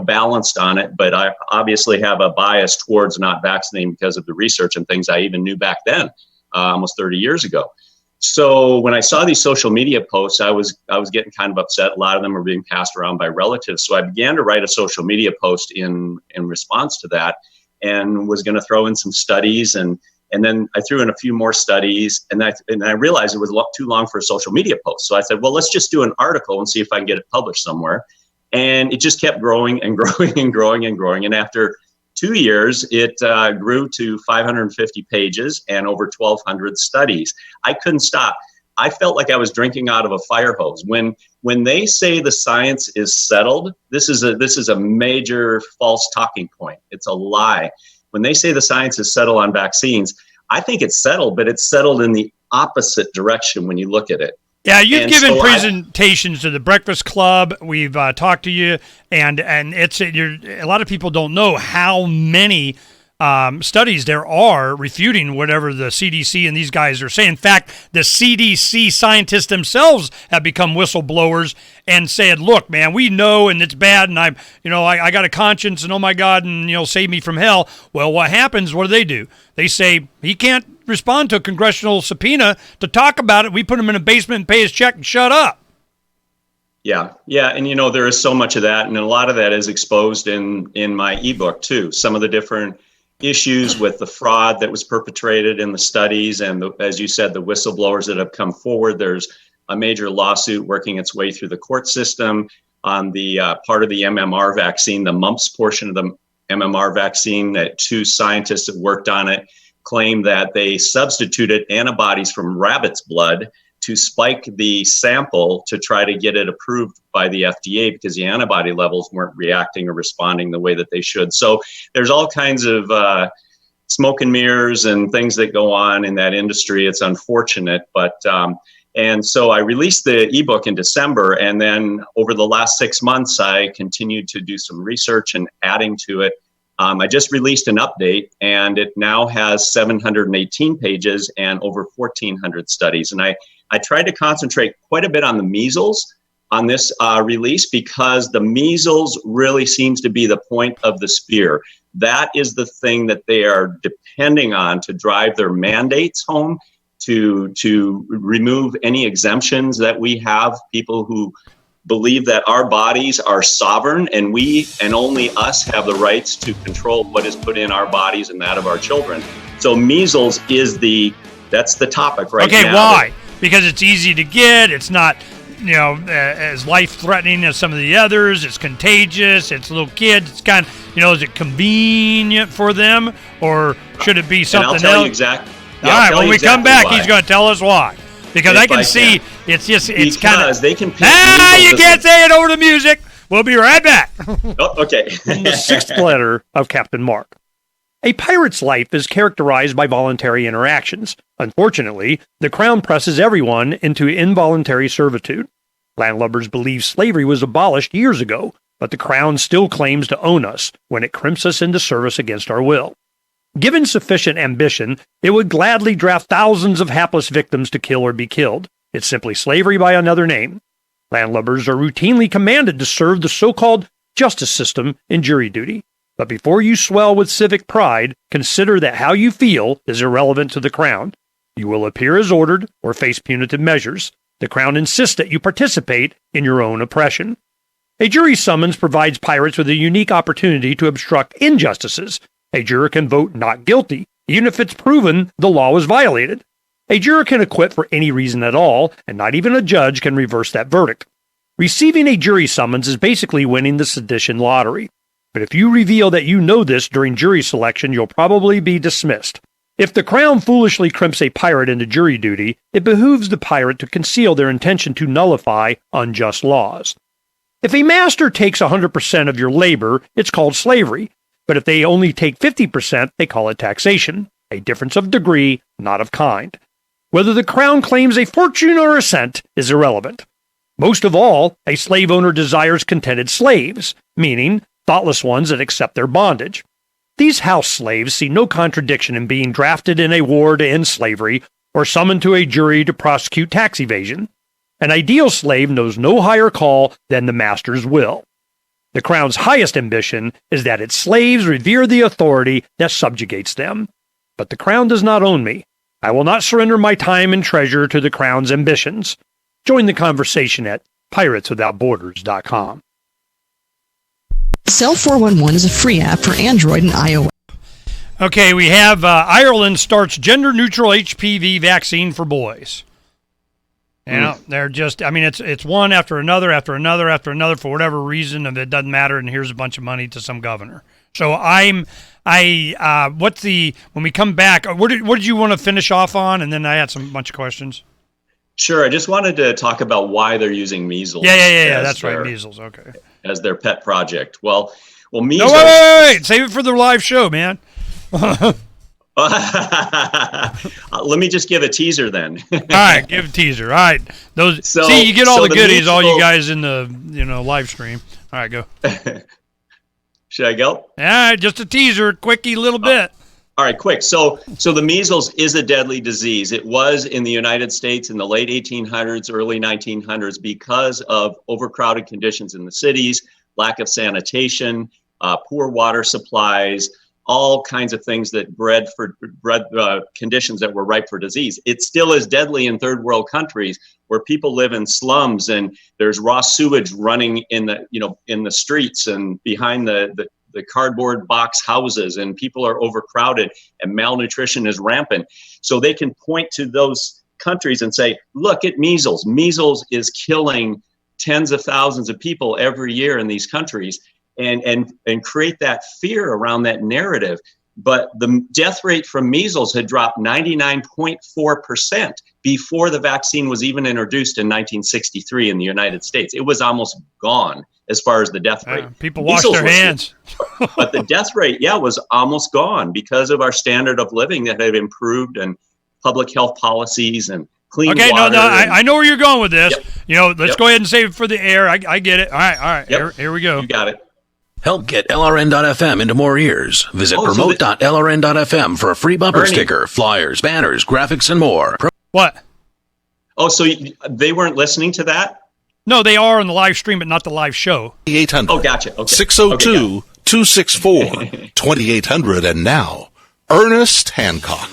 balanced on it, but I obviously have a bias towards not vaccinating because of the research and things I even knew back then, almost 30 years ago. So when I saw these social media posts, I was getting kind of upset. A lot of them were being passed around by relatives. So I began to write a social media post in response to that, and was going to throw in some studies, and then I threw in a few more studies, and I realized it was too long for a social media post. So I said, well, let's just do an article and see if I can get it published somewhere. And it just kept growing and growing and growing and growing. And after 2 years, it grew to 550 pages and over 1,200 studies. I couldn't stop. I felt like I was drinking out of a fire hose. When they say the science is settled, this is a major false talking point. It's a lie. When they say the science is settled on vaccines, I think it's settled, but it's settled in the opposite direction when you look at it. Yeah, you've given presentations to the Breakfast Club. We've talked to you, and it's a lot of people don't know how many studies there are refuting whatever the CDC and these guys are saying. In fact, the CDC scientists themselves have become whistleblowers and said, "Look, man, we know, and it's bad, and I got a conscience, and oh my God, and save me from hell." Well, what happens? What do? They say he can't respond to a congressional subpoena to talk about it. We put him in a basement and pay his check and shut up. Yeah, and there is so much of that, and a lot of that is exposed in my ebook too. Some of the different issues with the fraud that was perpetrated in the studies, and as you said, the whistleblowers that have come forward. There's a major lawsuit working its way through the court system on the part of the MMR vaccine, the mumps portion of the MMR vaccine, that 2 scientists that worked on it claim that they substituted antibodies from rabbit's blood to spike the sample to try to get it approved by the FDA because the antibody levels weren't reacting or responding the way that they should. So there's all kinds of smoke and mirrors and things that go on in that industry. It's unfortunate, but and so I released the ebook in December, and then over the last 6 months, I continued to do some research and adding to it. I just released an update, and it now has 718 pages and over 1,400 studies. And I tried to concentrate quite a bit on the measles on this release, because the measles really seems to be the point of the spear. That is the thing that they are depending on to drive their mandates home, to remove any exemptions that we have, people who believe that our bodies are sovereign, and we and only us have the rights to control what is put in our bodies and that of our children. So measles is that's the topic right now. Okay, why? Because it's easy to get. It's not, as life-threatening as some of the others. It's contagious. It's little kids. It's kind of, is it convenient for them, or should it be something else? And I'll tell you exactly. All right, when we come back, he's going to tell us why. Because I can see it's kind of. They can. You can't say it over the music. We'll be right back. Oh, okay. The 6th letter of Captain Mark. A pirate's life is characterized by voluntary interactions. Unfortunately, the Crown presses everyone into involuntary servitude. Landlubbers believe slavery was abolished years ago, but the Crown still claims to own us when it crimps us into service against our will. Given sufficient ambition, it would gladly draft thousands of hapless victims to kill or be killed. It's simply slavery by another name. Landlubbers are routinely commanded to serve the so-called justice system in jury duty. But before you swell with civic pride, consider that how you feel is irrelevant to the Crown. You will appear as ordered or face punitive measures. The Crown insists that you participate in your own oppression. A jury summons provides pirates with a unique opportunity to obstruct injustices. A juror can vote not guilty, even if it's proven the law was violated. A juror can acquit for any reason at all, and not even a judge can reverse that verdict. Receiving a jury summons is basically winning the sedition lottery. But if you reveal that you know this during jury selection, you'll probably be dismissed. If the Crown foolishly crimps a pirate into jury duty, it behooves the pirate to conceal their intention to nullify unjust laws. If a master takes 100% of your labor, it's called slavery, but if they only take 50%, they call it taxation, a difference of degree, not of kind. Whether the Crown claims a fortune or a cent is irrelevant. Most of all, a slave owner desires contented slaves, meaning thoughtless ones that accept their bondage. These house slaves see no contradiction in being drafted in a war to end slavery or summoned to a jury to prosecute tax evasion. An ideal slave knows no higher call than the master's will. The Crown's highest ambition is that its slaves revere the authority that subjugates them. But the Crown does not own me. I will not surrender my time and treasure to the Crown's ambitions. Join the conversation at pirateswithoutborders.com. Cell 411 is a free app for Android and iOS. Okay, we have Ireland starts gender-neutral HPV vaccine for boys. You know, they're just, I mean, it's one after another, after another, after another, for whatever reason, and it doesn't matter, and here's a bunch of money to some governor. So when we come back, what did you want to finish off on? And then I had bunch of questions. Sure. I just wanted to talk about why they're using measles. Yeah. That's right. Measles. Okay. As their pet project. Well, measles. No, wait. Save it for the live show, man. Let me just give a teaser then. All right, give a teaser. All right, you get all the goodies, measles, all you guys in the live stream. All right, go. Should I go? All right, just a teaser, quickie, little bit. All right, quick. So the measles is a deadly disease. It was in the United States in the late 1800s, early 1900s, because of overcrowded conditions in the cities, lack of sanitation, poor water supplies, all kinds of things that bred conditions that were ripe for disease. It still is deadly in third world countries where people live in slums and there's raw sewage running in the streets and behind the cardboard box houses, and people are overcrowded and malnutrition is rampant. So they can point to those countries and say, look at measles. Measles is killing tens of thousands of people every year in these countries. And create that fear around that narrative. But the death rate from measles had dropped 99.4% before the vaccine was even introduced in 1963 in the United States. It was almost gone as far as the death rate. People washed their hands. But the death rate, was almost gone because of our standard of living that had improved and public health policies and clean water. Okay, I know where you're going with this. Yep. Let's go ahead and save it for the air. I get it. All right. Yep. Here we go. You got it. Help get LRN.FM into more ears. Visit promote.lrn.fm for a free bumper sticker, flyers, banners, graphics, and more. What? Oh, so they weren't listening to that? No, they are on the live stream, but not the live show. 800. Oh, gotcha. Okay. 602-264-2800. And now, Ernest Hancock.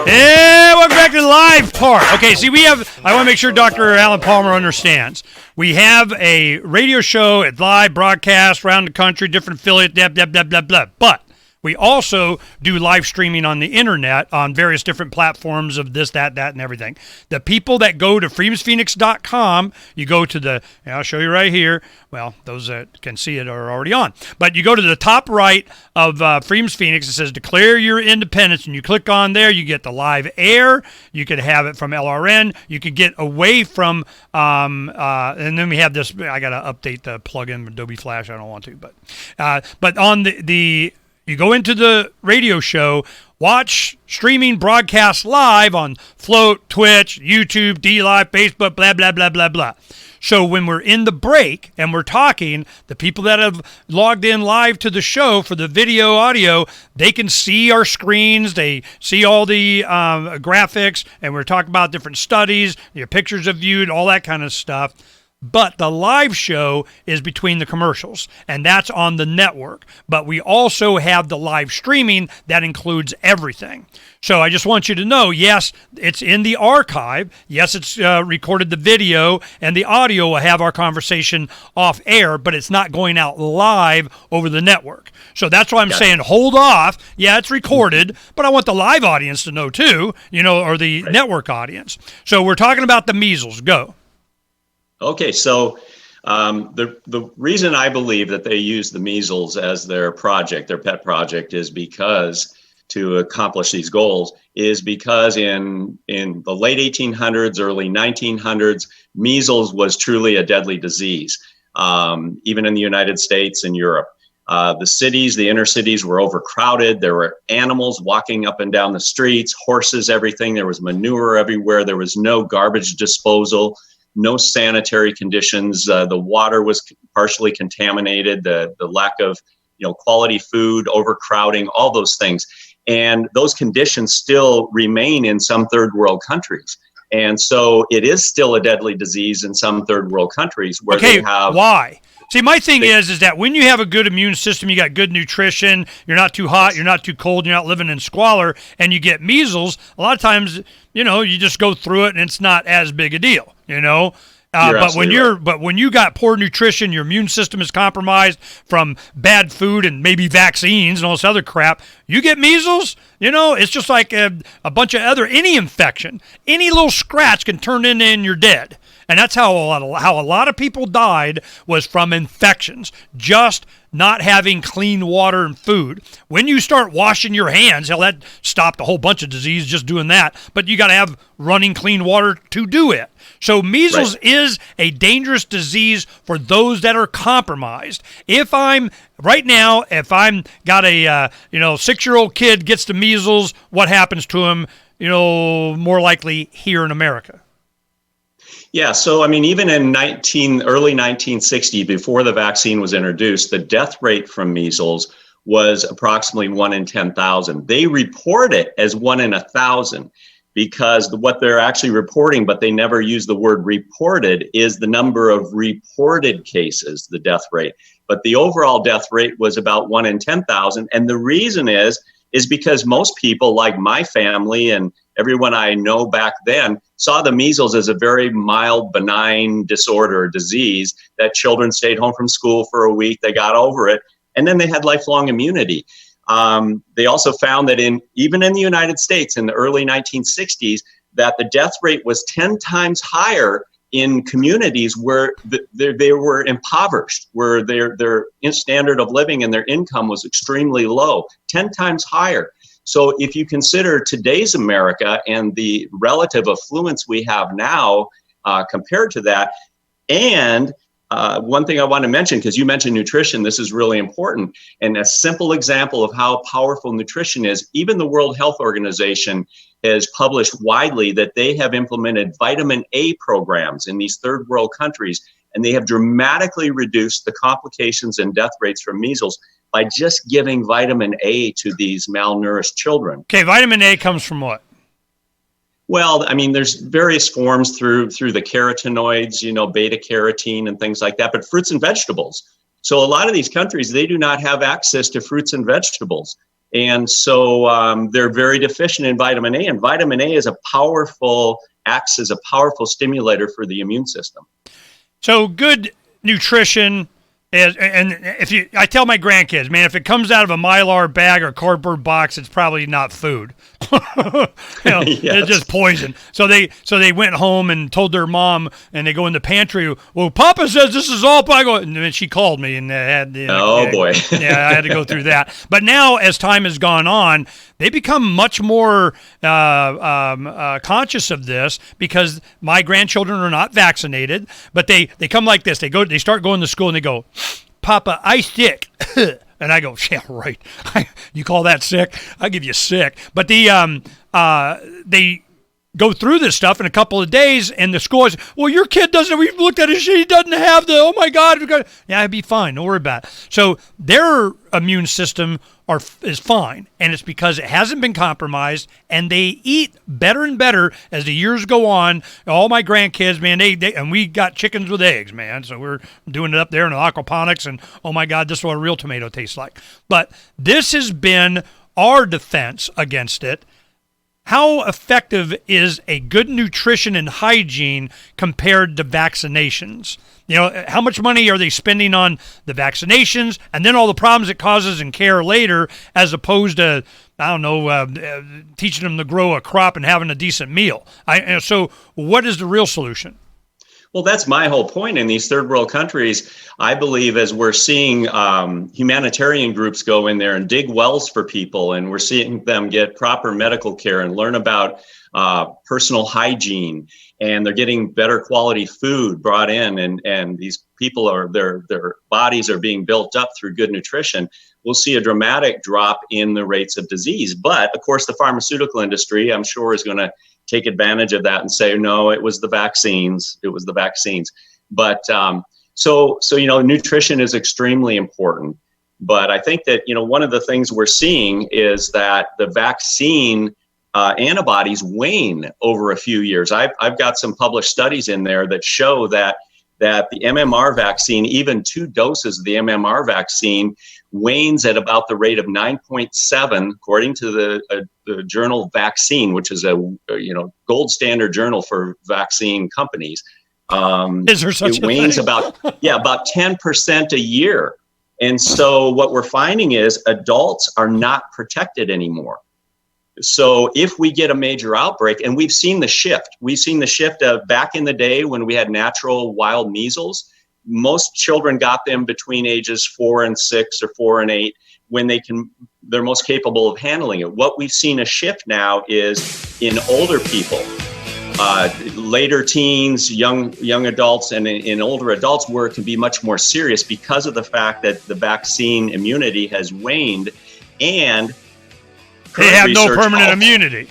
Yeah, welcome back to the live part. Okay, see, I want to make sure Dr. Alan Palmer understands. We have a radio show, a live broadcast around the country, different affiliate, blah, blah, blah, blah, blah. But we also do live streaming on the internet on various different platforms of this, that, and everything. The people that go to freedomsphoenix.com, you go to I'll show you right here. Well, those that can see it are already on. But you go to the top right of Freedom's Phoenix. It says Declare Your Independence, and you click on there. You get the live air. You could have it from LRN. You could get away from, and then we have this. I got to update the plugin Adobe Flash. I don't want to, but on the you go into the radio show, watch streaming broadcast live on Float, Twitch, YouTube, DLive, Facebook, blah, blah, blah, blah, blah. So when we're in the break and we're talking, the people that have logged in live to the show for the video, audio, they can see our screens. They see all the graphics, and we're talking about different studies, your pictures of viewed, all that kind of stuff. But the live show is between the commercials, and that's on the network. But we also have the live streaming that includes everything. So I just want you to know, yes, it's in the archive. Yes, it's recorded the video, and the audio will have our conversation off air, but it's not going out live over the network. So that's why I'm saying hold off. Yeah, it's recorded, but I want the live audience to know too, or the network audience. So we're talking about the measles. Go. Okay, so the reason I believe that they use the measles as their project, their pet project, is because to accomplish these goals is because in the late 1800s, early 1900s, measles was truly a deadly disease, even in the United States and Europe. The cities, the inner cities were overcrowded. There were animals walking up and down the streets, horses, everything. There was manure everywhere. There was no garbage disposal, no sanitary conditions. The water was partially contaminated. The lack of quality food, overcrowding, all those things. And those conditions still remain in some third world countries. And so it is still a deadly disease in some third world countries where they have... Why? See, my thing is that when you have a good immune system, you got good nutrition, you're not too hot, you're not too cold, you're not living in squalor, and you get measles, a lot of times, you just go through it and it's not as big a deal, but when you got poor nutrition, your immune system is compromised from bad food and maybe vaccines and all this other crap, you get measles, it's just like a bunch of any infection. Any little scratch can turn into and you're dead. And that's how a lot of people died, was from infections, just not having clean water and food. When you start washing your hands, hell, that stopped a whole bunch of disease just doing that. But you got to have running clean water to do it. So measles is a dangerous disease for those that are compromised. If I'm got a 6-year-old kid gets the measles, what happens to him? More likely here in America. Yeah, so I mean, even in early 1960, before the vaccine was introduced, the death rate from measles was approximately 1 in 10,000. They report it as 1 in 1,000 because what they're actually reporting, but they never use the word reported, is the number of reported cases, the death rate. But the overall death rate was about 1 in 10,000. And the reason is because most people, like my family and everyone I know back then, saw the measles as a very mild, benign disorder or disease that children stayed home from school for a week, they got over it, and then they had lifelong immunity. They also found that even in the United States in the early 1960s, that the death rate was 10 times higher in communities where they were impoverished, where their standard of living and their income was extremely low, 10 times higher. So if you consider today's America and the relative affluence we have now compared to that, and one thing I want to mention, because you mentioned nutrition, this is really important, and a simple example of how powerful nutrition is, even the World Health Organization has published widely that they have implemented vitamin A programs in these third world countries, and they have dramatically reduced the complications and death rates from measles by just giving vitamin A to these malnourished children. Okay, vitamin A comes from what? Well, I mean, there's various forms through the carotenoids, beta carotene and things like that, but fruits and vegetables. So a lot of these countries, they do not have access to fruits and vegetables. And so they're very deficient in vitamin A, and vitamin A acts as a powerful stimulator for the immune system. So good nutrition I tell my grandkids, man, if it comes out of a Mylar bag or cardboard box, it's probably not food. Yes. It's just poison. So they went home and told their mom, and they go in the pantry. Well, Papa says this is all. I go, and then she called me and had. Boy. Yeah, I had to go through that. But now, as time has gone on, they become much more conscious of this because my grandchildren are not vaccinated. But they come like this. They start going to school and they go, Papa, I sick. And I go, yeah, right. You call that sick? I'll give you sick. But they go through this stuff in a couple of days, and the school is, well, your kid doesn't, we've looked at his shit, he doesn't have oh my God. Yeah, it'd be fine. Don't worry about it. So their immune system is fine, and it's because it hasn't been compromised, and they eat better and better as the years go on. All my grandkids, man, and we got chickens with eggs, man, so we're doing it up there in the aquaponics, and oh my God, this is what a real tomato tastes like. But this has been our defense against it. How effective is a good nutrition and hygiene compared to vaccinations? How much money are they spending on the vaccinations and then all the problems it causes in care later, as opposed to, teaching them to grow a crop and having a decent meal? So what is the real solution? Well, that's my whole point. In these third world countries, I believe, as we're seeing humanitarian groups go in there and dig wells for people, and we're seeing them get proper medical care and learn about personal hygiene, and they're getting better quality food brought in, and these people are their bodies are being built up through good nutrition, we'll see a dramatic drop in the rates of disease. But of course, the pharmaceutical industry, I'm sure, is going to take advantage of that and say, no, it was the vaccines. It was the vaccines. But so nutrition is extremely important. But I think that, one of the things we're seeing is that the vaccine antibodies wane over a few years. I've got some published studies in there that show that the MMR vaccine, even 2 doses of the MMR vaccine, wanes at about the rate of 9.7, according to the journal Vaccine, which is a gold standard journal for vaccine companies. Is there such it wanes thing? about 10% a year. And so what we're finding is adults are not protected anymore. So if we get a major outbreak, and we've seen the shift of back in the day when we had natural wild measles, most children got them between ages 4 and 6 or 4 and 8 when they're most capable of handling it. What we've seen a shift now is in older people, later teens, young adults, and in older adults, where it can be much more serious because of the fact that the vaccine immunity has waned, and they have no permanent immunity.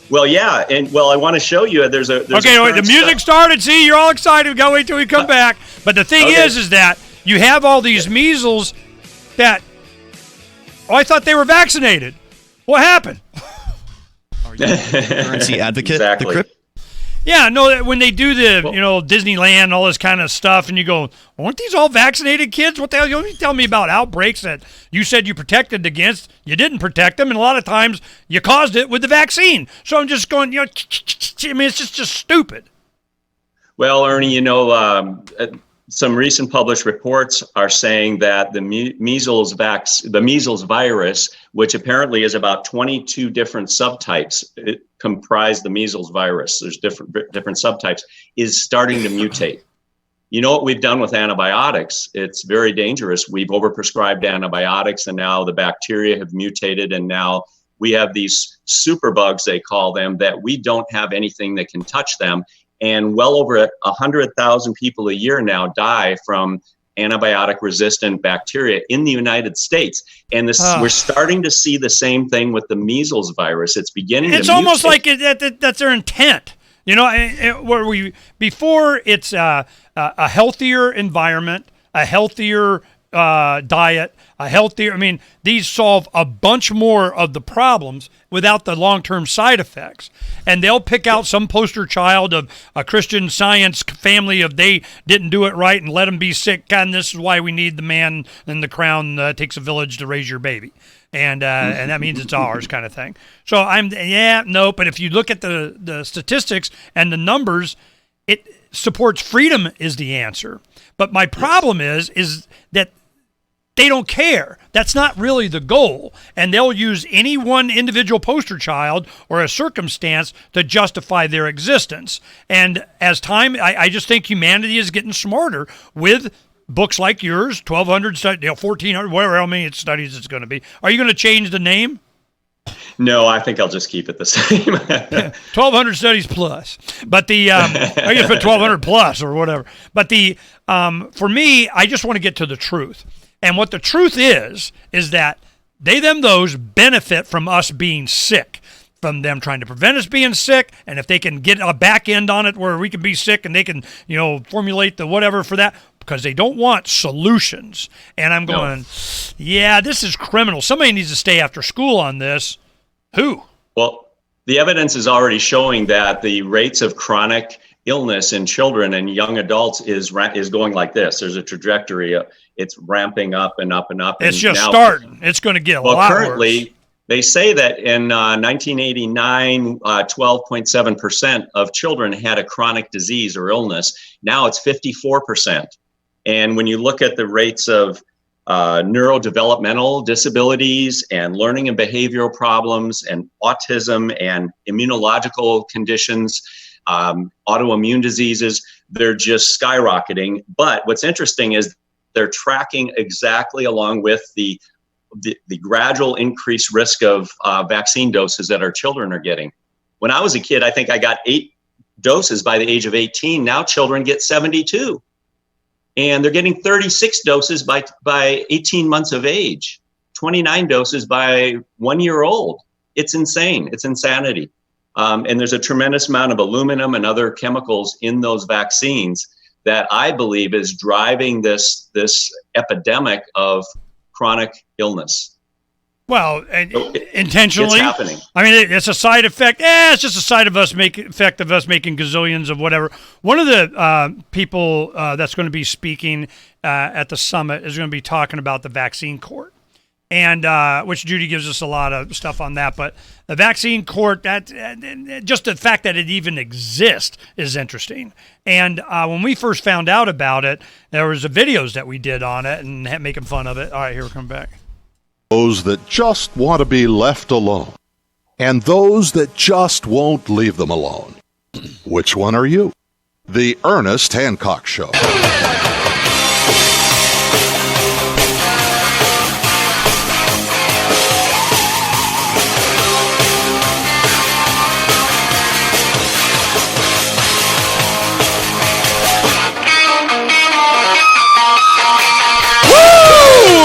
Well, yeah, and I want to show you. There's okay. Wait, the music started. See, you're all excited. Gotta wait till we come back. But the thing is that you have all these measles that. Oh, I thought they were vaccinated. What happened? Are you a currency advocate? Exactly. The Crip? Yeah, no. When they do the Disneyland, all this kind of stuff, and you go, "Aren't these all vaccinated kids? What the hell? You tell me about outbreaks that you said you protected against. You didn't protect them, and a lot of times you caused it with the vaccine." So I'm just going, I mean, it's just stupid. Well, Ernie, some recent published reports are saying that the measles virus, which apparently is about 22 different subtypes, it comprise the measles virus. There's different subtypes, is starting to mutate. You know what we've done with antibiotics? It's very dangerous. We've overprescribed antibiotics, and now the bacteria have mutated, and now we have these superbugs, they call them, that we don't have anything that can touch them. And well over 100,000 people a year now die from antibiotic-resistant bacteria in the United States. And we're starting to see the same thing with the measles virus. It's beginning to mutate. It's almost like that's their intent. Before it's a healthier environment, a healthier diet, these solve a bunch more of the problems without the long-term side effects. And they'll pick out some poster child of a Christian Science family if they didn't do it right and let them be sick. And this is why we need the man in the crown takes a village to raise your baby. And that means it's ours kind of thing. So but if you look at the statistics and the numbers, it supports freedom is the answer. But my problem is that they don't care. That's not really the goal. And they'll use any one individual poster child or a circumstance to justify their existence. And as time, I just think humanity is getting smarter with books like yours, 1,200 studies, 1,400, whatever how many studies it's going to be. Are you going to change the name? No, I think I'll just keep it the same. 1,200 studies plus. But I guess put 1,200 plus or whatever. But for me, I just want to get to the truth. And what the truth is that they, them, those benefit from us being sick, from them trying to prevent us being sick. And if they can get a back end on it where we can be sick and they can, formulate the whatever for that, because they don't want solutions. And I'm going, this is criminal. Somebody needs to stay after school on this. Who? Well, the evidence is already showing that the rates of chronic illness in children and young adults is going like this. There's a trajectory. It's ramping up and up and up. It's just starting. It's going to get a lot currently, worse. They say that in 1989, 12.7% of children had a chronic disease or illness. Now it's 54%. And when you look at the rates of neurodevelopmental disabilities and learning and behavioral problems and autism and immunological conditions, autoimmune diseases, they're just skyrocketing. But what's interesting is they're tracking exactly along with the gradual increased risk of vaccine doses that our children are getting. When I was a kid, I think I got 8 doses by the age of 18. Now children get 72. And they're getting 36 doses by 18 months of age, 29 doses by 1 year old. It's insane. It's insanity. And there's a tremendous amount of aluminum and other chemicals in those vaccines that I believe is driving this epidemic of chronic illness. Well, and intentionally, it's happening. I mean, it's a side effect. It's just a side effect of us making gazillions of whatever. One of the people that's going to be speaking at the summit is going to be talking about the vaccine court, and which Judy gives us a lot of stuff on that. But the vaccine court, that just the fact that it even exists is interesting. And when we first found out about it, there was the videos that we did on it and making fun of it. All right, here we come back. Those that just want to be left alone, and those that just won't leave them alone. Which one are you? The Ernest Hancock Show.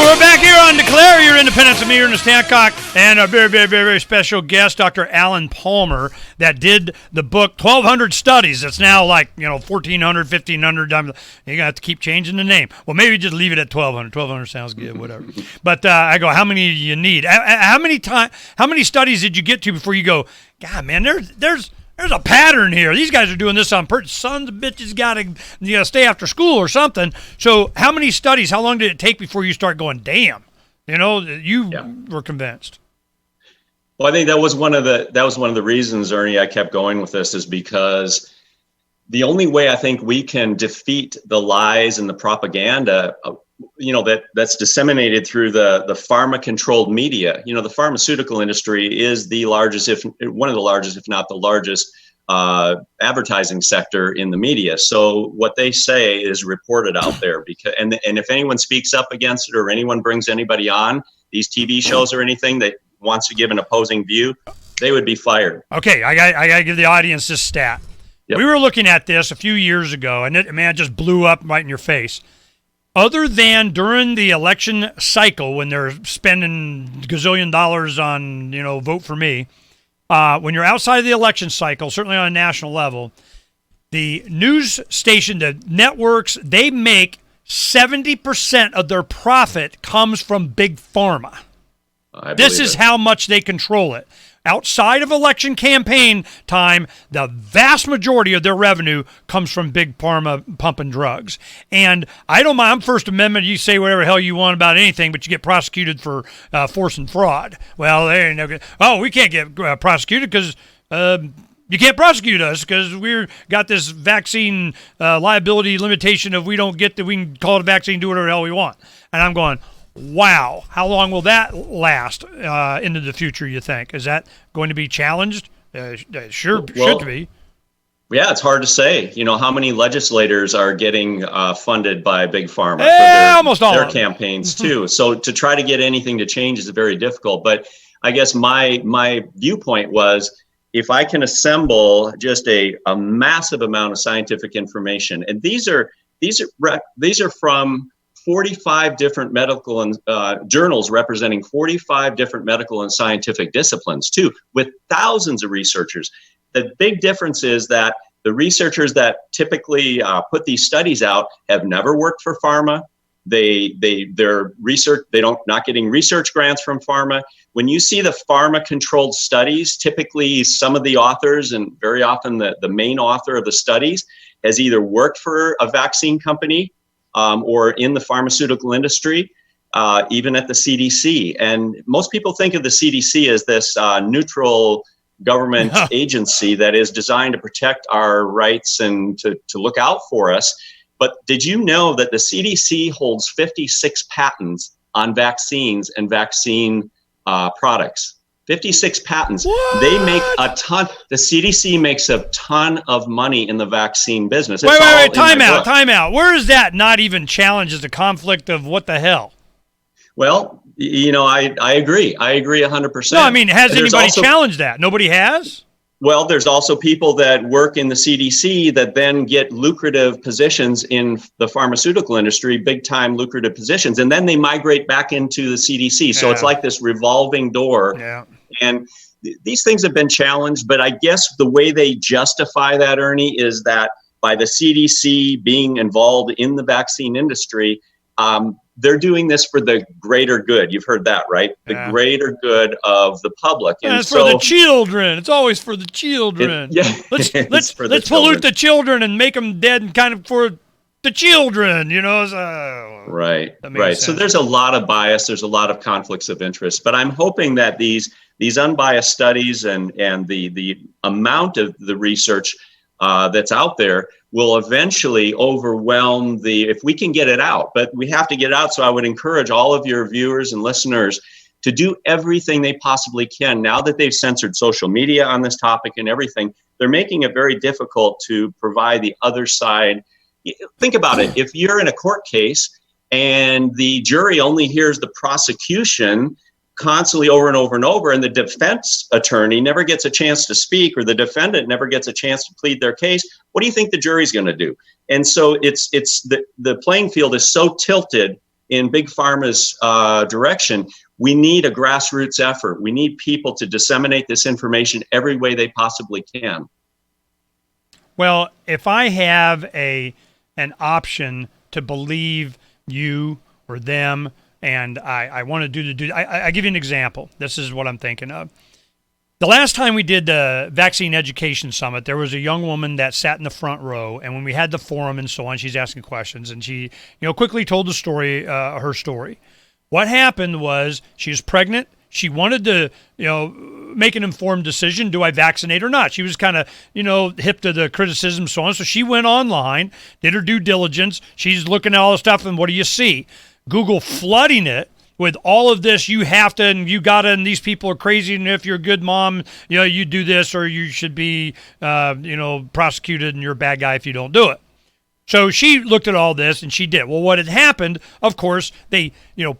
We're back here on Declare Your Independence with me, Ernest Hancock, and a very, very, very, very special guest, Dr. Alan Palmer, that did the book 1,200 Studies. It's now like, 1,400, 1,500. You're going to have to keep changing the name. Well, maybe just leave it at 1,200. 1,200 sounds good, whatever. But I go, how many do you need? How many studies did you get to before you go, God, man, there's a pattern here. These guys are doing this on purpose. Sons of bitches got to stay after school or something. So how many studies, how long did it take before you start going, damn, you were convinced? Well, I think that was one of the reasons, Ernie, I kept going with this, is because the only way I think we can defeat the lies and the propaganda, that's disseminated through the pharma-controlled media. The pharmaceutical industry is the largest, one of the largest, if not the largest, advertising sector in the media. So what they say is reported out there, and if anyone speaks up against it or anyone brings anybody on these TV shows or anything that wants to give an opposing view, they would be fired. Okay, I got to give the audience this stat. Yep. We were looking at this a few years ago, and it just blew up right in your face. Other than during the election cycle when they're spending gazillion dollars on, vote for me, when you're outside of the election cycle, certainly on a national level, the news station, the networks, they make 70% of their profit comes from big pharma. This is how much they control it. Outside of election campaign time, the vast majority of their revenue comes from big pharma pumping drugs. And I don't mind, I'm First Amendment, you say whatever the hell you want about anything, but you get prosecuted for force and fraud. Well, they ain't no good. Oh, we can't get prosecuted because you can't prosecute us because we've got this vaccine liability limitation of we can call it a vaccine, do whatever the hell we want. And I'm going, wow, how long will that last into the future, you think? Is that going to be challenged? Should be. Yeah, it's hard to say. How many legislators are getting funded by Big Pharma for almost all their campaigns, too. So to try to get anything to change is very difficult. But I guess my viewpoint was, if I can assemble just a massive amount of scientific information, and these are from 45 different medical and journals representing 45 different medical and scientific disciplines too, with thousands of researchers. The big difference is that the researchers that typically put these studies out have never worked for pharma. Their research, not getting research grants from pharma. When you see the pharma controlled studies, typically some of the authors, and very often the main author of the studies, has either worked for a vaccine company or in the pharmaceutical industry, even at the CDC. And most people think of the CDC as this neutral government agency that is designed to protect our rights and to look out for us. But did you know that the CDC holds 56 patents on vaccines and vaccine products? 56 patents. What? They make a ton. The CDC makes a ton of money in the vaccine business. It's Wait, time out. Where is that not even challenged as a conflict of what the hell? Well, I agree. I agree 100%. No, I mean, has anybody challenged that? Nobody has? Well, there's also people that work in the CDC that then get lucrative positions in the pharmaceutical industry, big time lucrative positions, and then they migrate back into the CDC. So it's like this revolving door. Yeah. And these things have been challenged, but I guess the way they justify that, Ernie, is that by the CDC being involved in the vaccine industry, they're doing this for the greater good. You've heard that, right? The greater good of the public. And it's for the children. It's always for the children. Let's pollute the children and make them dead, and kind of for the children. Right. So there's a lot of bias. There's a lot of conflicts of interest. But I'm hoping that these unbiased studies and the amount of the research that's out there will eventually overwhelm if we can get it out, but we have to get it out. So I would encourage all of your viewers and listeners to do everything they possibly can. Now that they've censored social media on this topic and everything, they're making it very difficult to provide the other side. Think about it. If you're in a court case and the jury only hears the prosecution constantly over and over and over, and the defense attorney never gets a chance to speak, or the defendant never gets a chance to plead their case, what do you think the jury's going to do? And so it's the playing field is so tilted in Big Pharma's direction. We need a grassroots effort. We need people to disseminate this information every way they possibly can. Well, if I have an option to believe you or them, and I want to I give you an example. This is what I'm thinking of. The last time we did the Vaccine Education Summit, there was a young woman that sat in the front row, and when we had the forum and so on, she's asking questions, and she, quickly told the story, her story. What happened was she was pregnant. She wanted to, make an informed decision. Do I vaccinate or not? She was kind of, hip to the criticism, so on. So she went online, did her due diligence. She's looking at all the stuff, and what do you see? Google flooding it with all of this. You have to, and you gotta, and these people are crazy. And if you're a good mom, you do this, or you should be, prosecuted, and you're a bad guy if you don't do it. So she looked at all this, and she did. Well, what had happened, of course, they,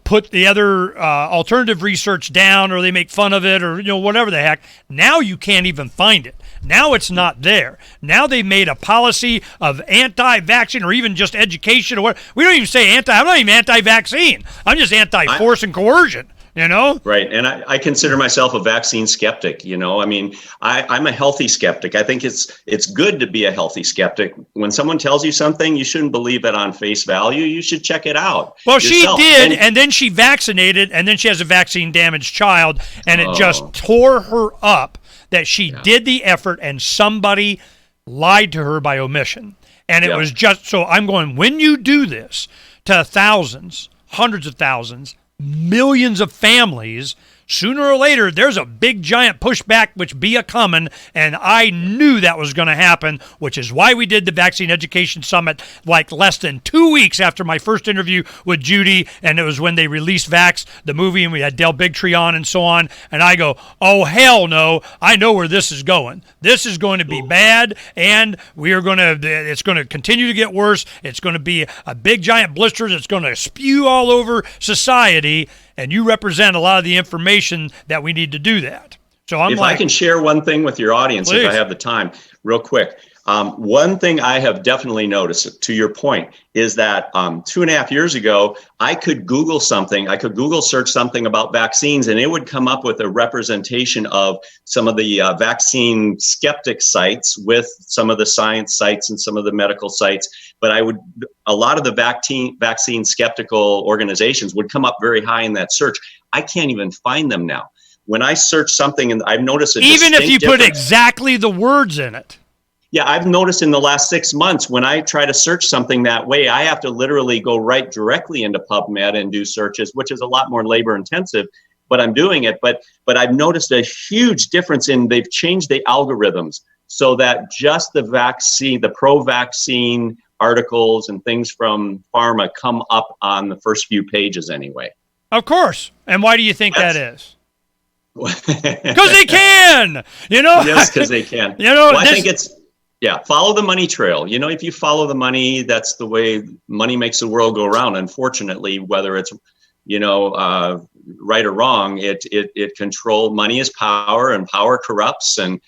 put the other alternative research down, or they make fun of it, or, whatever the heck. Now you can't even find it. Now it's not there. Now they've made a policy of anti-vaccine, or even just education, or what. We don't even say I'm not even anti-vaccine. I'm just anti-force and coercion. Right. And I consider myself a vaccine skeptic. I mean, I'm a healthy skeptic. I think it's good to be a healthy skeptic. When someone tells you something, you shouldn't believe it on face value. You should check it out. Well, yourself. She did, and then she vaccinated, and then she has a vaccine damaged child, and it just tore her up that she did the effort and somebody lied to her by omission. And it was just, so I'm going, when you do this to thousands, hundreds of thousands, millions of families, sooner or later, there's a big giant pushback which be a-coming, and I knew that was going to happen, which is why we did the Vaccine Education Summit like less than 2 weeks after my first interview with Judy, and it was when they released Vax, the movie, and we had Del Bigtree on and so on, and I go, oh, hell no, I know where this is going. This is going to be bad, and it's going to continue to get worse. It's going to be a big giant blister that's going to spew all over society, and you represent a lot of the information that we need to do that. So I can share one thing with your audience, please. If I have the time, real quick. One thing I have definitely noticed, to your point, is that 2.5 years ago, I could Google something. I could Google search something about vaccines, and it would come up with a representation of some of the vaccine skeptic sites with some of the science sites and some of the medical sites. But a lot of the vaccine skeptical organizations would come up very high in that search. I can't even find them now. When I search something, and I've noticed even if you put exactly the words in it. Yeah, I've noticed in the last 6 months, when I try to search something that way, I have to literally go right directly into PubMed and do searches, which is a lot more labor intensive, but I'm doing it. But I've noticed a huge difference they've changed the algorithms so that just the pro-vaccine articles and things from pharma come up on the first few pages anyway. Of course. And why do you think that is? Because they can, you know. Yes, because they can. You know, well, I think it's follow the money trail. You know, if you follow the money, that's the way money makes the world go around. Unfortunately, whether it's right or wrong, it control. Money is power, and power corrupts, and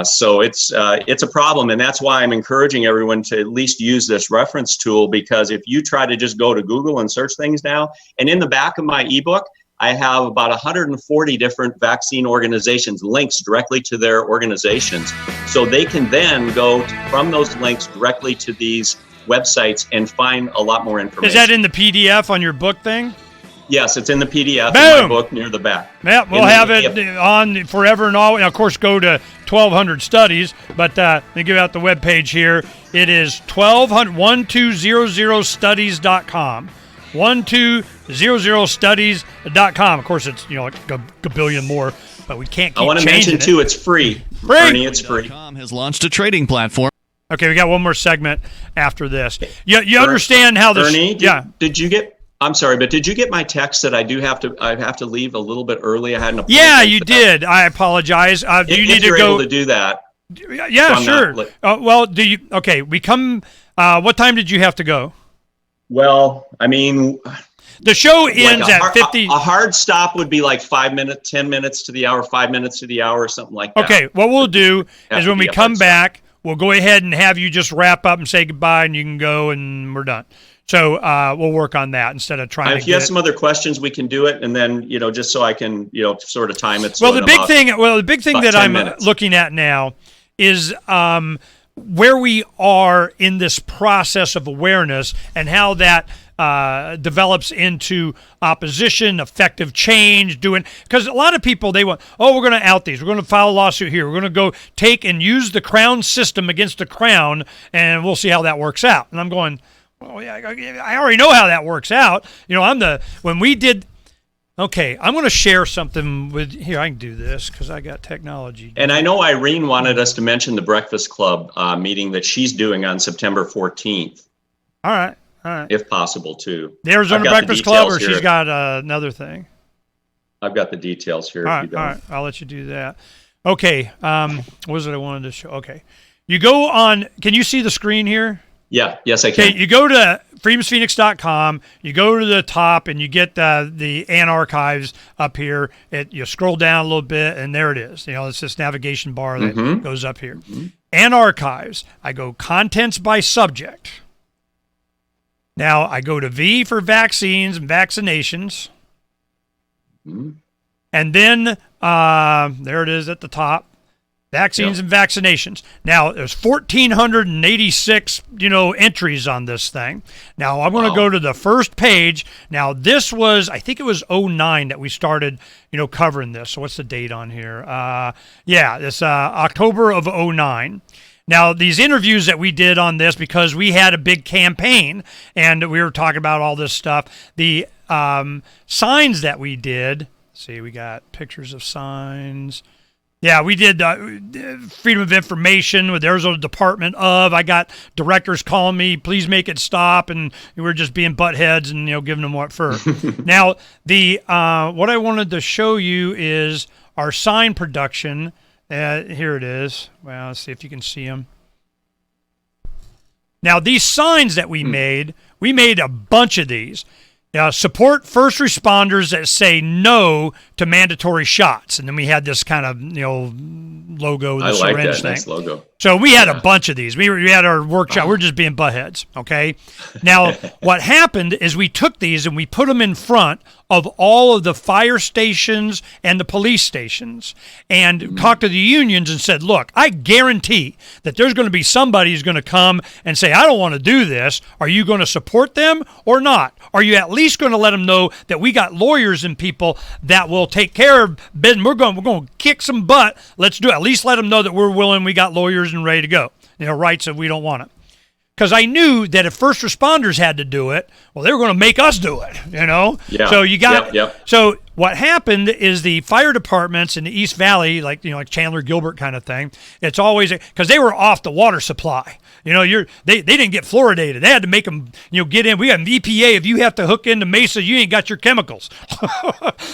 so it's a problem. And that's why I'm encouraging everyone to at least use this reference tool, because if you try to just go to Google and search things now, and in the back of my ebook, I have about 140 different vaccine organizations, links directly to their organizations. So they can then go from those links directly to these websites and find a lot more information. Is that in the PDF on your book thing? Yes, it's in the PDF Boom. in my book near the back. Yeah, we'll have it on forever and always. Of course, go to 1200 Studies, but let me give out the webpage here. It is 1200studies.com. 1200studies.com. Of course, it's like a billion more, but we can't keep I want to mention, too, it's free. Ernie, it's free. has launched a trading platform. Okay, we got one more segment after this. You understand how this... Ernie, did you get... I'm sorry, but did you get my text that I have to leave a little bit early? I had an appointment. Yeah, you did. I apologize. Do you need to go... able to do that. Yeah, so sure. Well, do you... Okay, we come... what time did you have to go? Well, I mean... The show ends at 50... A hard stop would be like 5 minutes, 10 minutes to the hour, 5 minutes to the hour, something like that. Okay, what we'll do is when we come back, we'll go ahead and have you just wrap up and say goodbye, and you can go, and we're done. So we'll work on that instead of trying to... If you have some other questions, we can do it, and then, just so I can, sort of time it. Well, the big thing that I'm looking at now is where we are in this process of awareness and how that develops into opposition, effective change, because a lot of people, they want, we're going to out these, we're going to file a lawsuit here, we're going to go take and use the Crown system against the Crown, and we'll see how that works out. And I'm going, well, yeah, I already know how that works out. When we did... Okay, I'm going to share something with... Here, I can do this because I got technology. And I know Irene wanted us to mention the Breakfast Club meeting that she's doing on September 14th. All right. If possible, too. The Arizona Breakfast Club, or she's got another thing? I've got the details here. All right, I'll let you do that. Okay, what was it I wanted to show? Okay. You go on... Can you see the screen here? Yeah, yes, I can. Okay, you go to freedomsphoenix.com, you go to the top, and you get the AN archives up here. You scroll down a little bit, and there it is. It's this navigation bar that goes up here. AN archives. I go contents by subject. Now, I go to V for vaccines and vaccinations. And then, there it is at the top. Vaccines and vaccinations. Now, there's 1,486, entries on this thing. Now, I'm going to go to the first page. Now, this was, I think it was 2009 that we started, covering this. So what's the date on here? This October of 2009. Now, these interviews that we did on this, because we had a big campaign and we were talking about all this stuff, the signs that we did, see, we got pictures of signs. Yeah, we did Freedom of Information with the Arizona Department of. I got directors calling me, please make it stop, and we were just being butt heads and giving them what for. Now, the what I wanted to show you is our sign production. Here it is. Well, let's see if you can see them. Now, these signs that we made a bunch of these. Support first responders that say no to mandatory shots. And then we had this kind of, logo with the syringe thing. Nice logo. So we had a bunch of these. We had our workshop. We're just being buttheads, okay? Now, what happened is we took these and we put them in front of all of the fire stations and the police stations and talked to the unions and said, look, I guarantee that there's going to be somebody who's going to come and say, I don't want to do this. Are you going to support them or not? Are you at least going to let them know that we got lawyers and people that will take care of business? We're going to kick some butt. Let's do it. At least let them know that we're willing. We got lawyers and ready to go. Rights if we don't want it. because I knew that if first responders had to do it, well, they were going to make us do it, Yeah. So you got, Yep. So what happened is the fire departments in the East Valley, like Chandler Gilbert kind of thing, it's always because they were off the water supply. They didn't get fluoridated. They had to make them get in. We got an EPA. If you have to hook into Mesa, you ain't got your chemicals.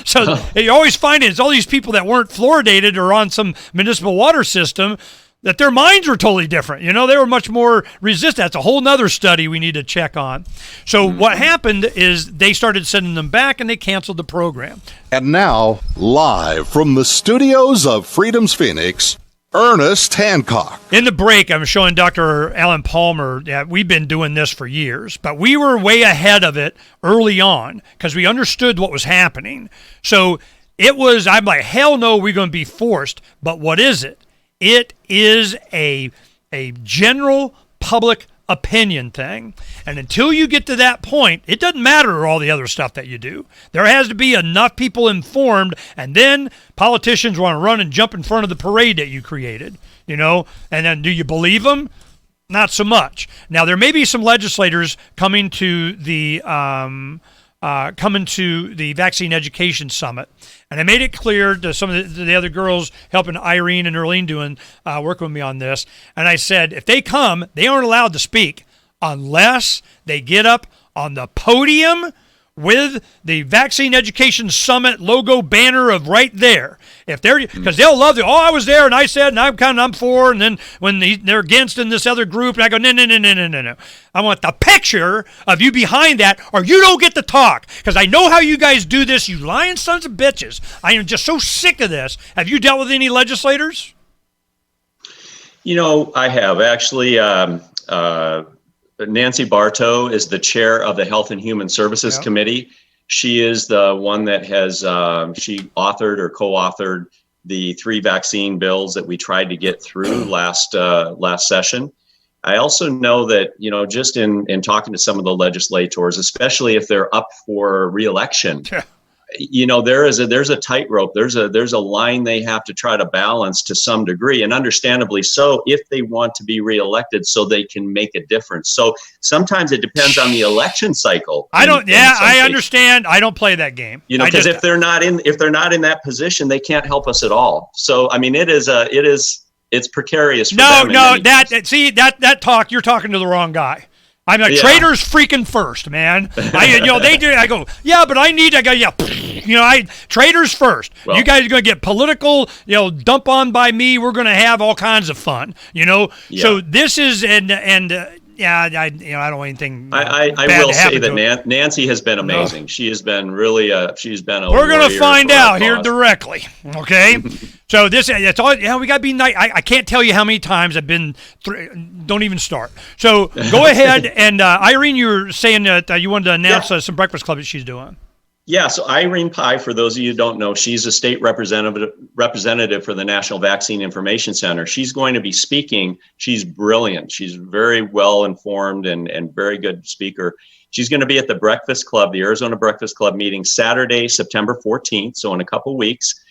So you always find it's all these people that weren't fluoridated or on some municipal water system that their minds were totally different. They were much more resistant. That's a whole nother study we need to check on. So what happened is they started sending them back and they canceled the program. And now, live from the studios of Freedom's Phoenix, Ernest Hancock. In the break, I'm showing Dr. Alan Palmer that we've been doing this for years, but we were way ahead of it early on because we understood what was happening. So I'm like, hell no, we're going to be forced. But what is it? It is a general public opinion thing. And until you get to that point, it doesn't matter all the other stuff that you do. There has to be enough people informed, and then politicians want to run and jump in front of the parade that you created, and then do you believe them? Not so much. Now, there may be some legislators coming to the Vaccine Education Summit. And I made it clear to some of the other girls helping Irene and Earlene working with me on this. And I said, if they come, they aren't allowed to speak unless they get up on the podium with the Vaccine Education Summit logo banner of right there. If they're, because they'll love it. Oh, I was there and I said, and I'm for, and then when they're against in this other group, and I go, no. I want the picture of you behind that, or you don't get to talk. Because I know how you guys do this, you lying sons of bitches. I am just so sick of this. Have you dealt with any legislators? I have actually. Nancy Bartow is the chair of the Health and Human Services Committee. She is the one that has she authored or co-authored the 3 vaccine bills that we tried to get through last session. I also know that just in talking to some of the legislators, especially if they're up for re-election. There's a tightrope. There's a line they have to try to balance to some degree, and understandably so, if they want to be reelected, so they can make a difference. So sometimes it depends on the election cycle. I understand. I don't play that game. Because if they're not in that position, they can't help us at all. So I mean, it's precarious. For them that talk, you're talking to the wrong guy. I'm like, traitors freaking first, man. They do. I go, yeah, but traitors first. Well, you guys are going to get political, dump on by me. We're going to have all kinds of fun, So this is, I don't want anything. I will say that Nancy has been amazing. She has been really, she's been a We're going to find out here directly. Okay. So that's all. Yeah, we got to be nice. I can't tell you how many times I've been. Don't even start. So go ahead and Irene, you were saying that you wanted to announce some breakfast club that she's doing. Yeah. So Irene Pye, for those of you who don't know, she's a state representative for the National Vaccine Information Center. She's going to be speaking. She's brilliant. She's very well informed and very good speaker. She's going to be at the Breakfast Club, the Arizona Breakfast Club meeting Saturday, September 14th. So in a couple weeks.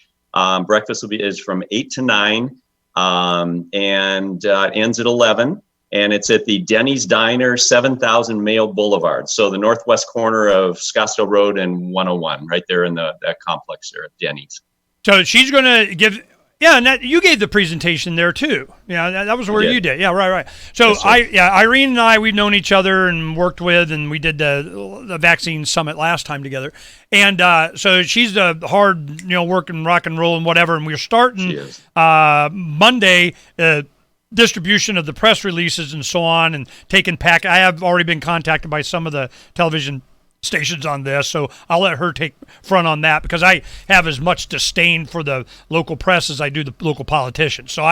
Breakfast is from 8 to 9 and ends at 11. And it's at the Denny's Diner, 7000 Mayo Boulevard. So the northwest corner of Scottsdale Road and 101, right there in that complex there at Denny's. So she's going to give... Yeah, and you gave the presentation there too. Yeah, that was where you did. Yeah, right. So Irene and I, we've known each other and worked with, and we did the vaccine summit last time together. And so she's the hard, working rock and roll and whatever. And we're starting Monday. Distribution of the press releases and so on, and taking pack. I have already been contacted by some of the television stations on this, so I'll let her take front on that because I have as much disdain for the local press as I do the local politicians. So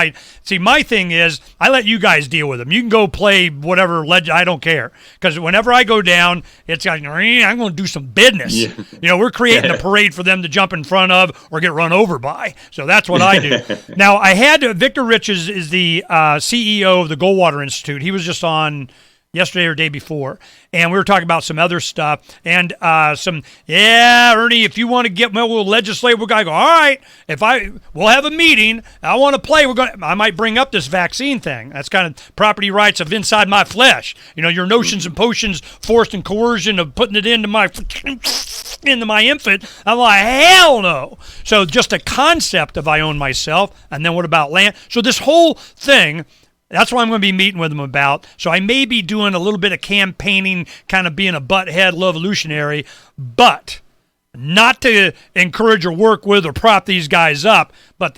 my thing is I let you guys deal with them. You can go play whatever I don't care, because whenever I go down, it's like, I'm going to do some business. Yeah. We're creating a parade for them to jump in front of or get run over by. So that's what I do. Now I had Victor Rich is the CEO of the Goldwater Institute. He was just on yesterday or day before, and we were talking about some other stuff, and Ernie, if you want to get, we'll legislate. We're gonna go. All right, we'll have a meeting. I want to play. I might bring up this vaccine thing. That's kind of property rights of inside my flesh. Your notions and potions, forced and coercion of putting it into my infant. I'm like, hell no. So just a concept of I own myself, and then what about land? So this whole thing. That's what I'm going to be meeting with them about. So I may be doing a little bit of campaigning, kind of being a butthead revolutionary, but not to encourage or work with or prop these guys up. But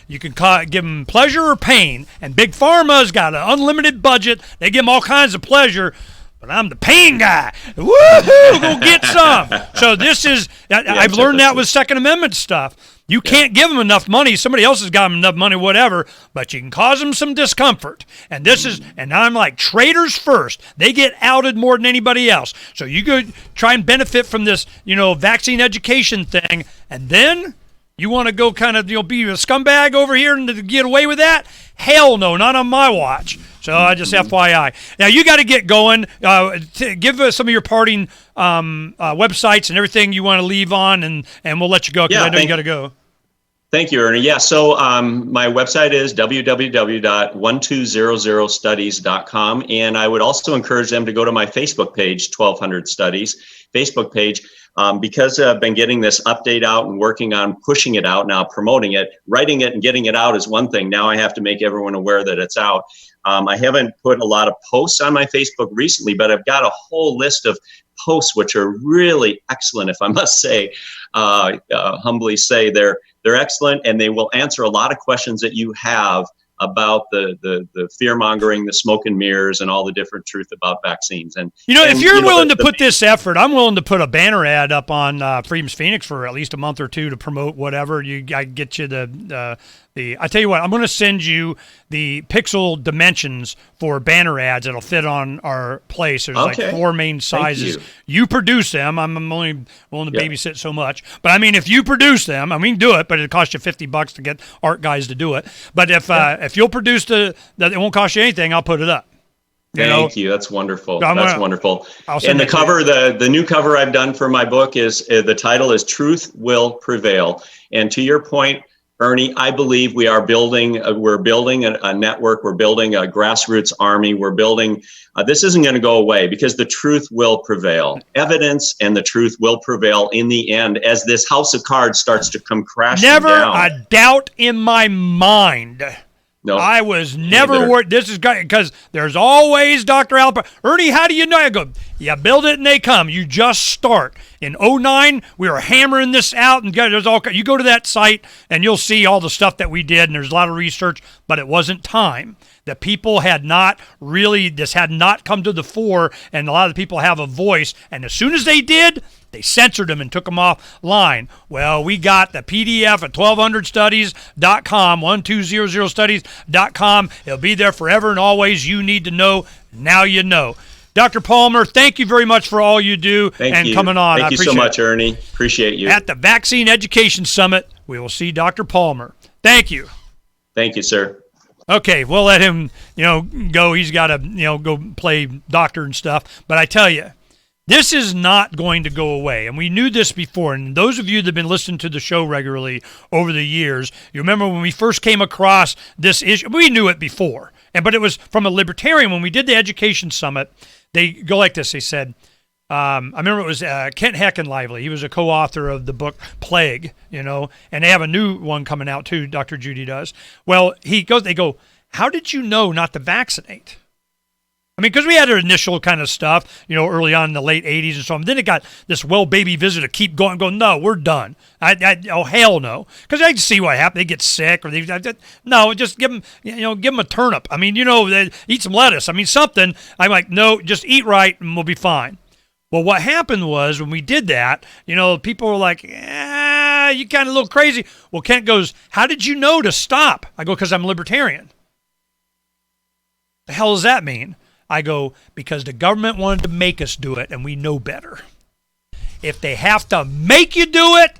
you can give them pleasure or pain. And Big Pharma's got an unlimited budget. They give them all kinds of pleasure. But I'm the pain guy. Woohoo! Go get some. So this is, I've learned that with Second Amendment stuff. You can't give them enough money. Somebody else has got them enough money, whatever, but you can cause them some discomfort. And I'm like, traitors first. They get outed more than anybody else. So you could try and benefit from this, vaccine education thing, and then you want to go kind of, be a scumbag over here and get away with that? Hell no, not on my watch. So I just FYI. Now you got to get going. Give us some of your parting websites and everything you want to leave on, and we'll let you go because I know you got to go. Thank you, Ernie. Yeah, so my website is www.1200studies.com, and I would also encourage them to go to my Facebook page, 1200 Studies, Facebook page, because I've been getting this update out and working on pushing it out now, promoting it. Writing it and getting it out is one thing. Now I have to make everyone aware that it's out. I haven't put a lot of posts on my Facebook recently, but I've got a whole list of posts which are really excellent, if I must say, humbly say. They're excellent, and they will answer a lot of questions that you have about the fear-mongering, the smoke and mirrors, and all the different truth about vaccines. And if you're willing to put this effort, I'm willing to put a banner ad up on Freedom's Phoenix for at least a month or two to promote whatever. I get you I tell you what, I'm going to send you the pixel dimensions for banner ads that'll fit on our place. There's like 4 main sizes. You produce them. I'm only willing to babysit so much. But I mean, if you produce them, we can do it, but it costs you $50 to get art guys to do it. But if you'll produce that it won't cost you anything, I'll put it up. Thank you. That's wonderful. That's wonderful. And the cover, the new cover I've done for my book is, the title is Truth Will Prevail. And to your point, Ernie, I believe we're building a network. We're building a grassroots army. We're building, this isn't going to go away because the truth will prevail. Evidence and the truth will prevail in the end as this house of cards starts to come crashing down. Never a doubt in my mind. No, I was never worried. This is great because there's always Dr. Alper. Ernie, how do you know? I go, you build it and they come. You just start. In 2009, we were hammering this out, and you go to that site and you'll see all the stuff that we did, and there's a lot of research, but it wasn't time. The people had not come to the fore, and a lot of the people have a voice, and as soon as they did, they censored them and took them offline. Well, we got the PDF at 1200studies.com, 1200studies.com. It'll be there forever and always. You need to know. Now you know. Dr. Palmer, thank you very much for all you do coming on. Thank you so much, Ernie. Appreciate you. At the Vaccine Education Summit, we will see Dr. Palmer. Thank you. Thank you, sir. Okay, we'll let him, go. He's got to, go play doctor and stuff. But I tell you, this is not going to go away, and we knew this before. And those of you that have been listening to the show regularly over the years, you remember when we first came across this issue, we knew it before. But it was from a libertarian. When we did the Education Summit, they go like this. They said, I remember it was Kent Heckenlively. He was a co-author of the book Plague, and they have a new one coming out too, Dr. Judy does. Well, they go, how did you know not to vaccinate? Because we had our initial kind of stuff, early on in the late 80s and so on. Then it got this baby visit to keep going, no, we're done. Oh, hell no. Because I see what happened. They get sick or no, just give them, give them a turnip. Eat some lettuce. Something. I'm like, no, just eat right and we'll be fine. Well, what happened was when we did that, people were like, you kind of a little crazy. Well, Kent goes, how did you know to stop? I go, because I'm libertarian. The hell does that mean? I go, because the government wanted to make us do it, and we know better. If they have to make you do it,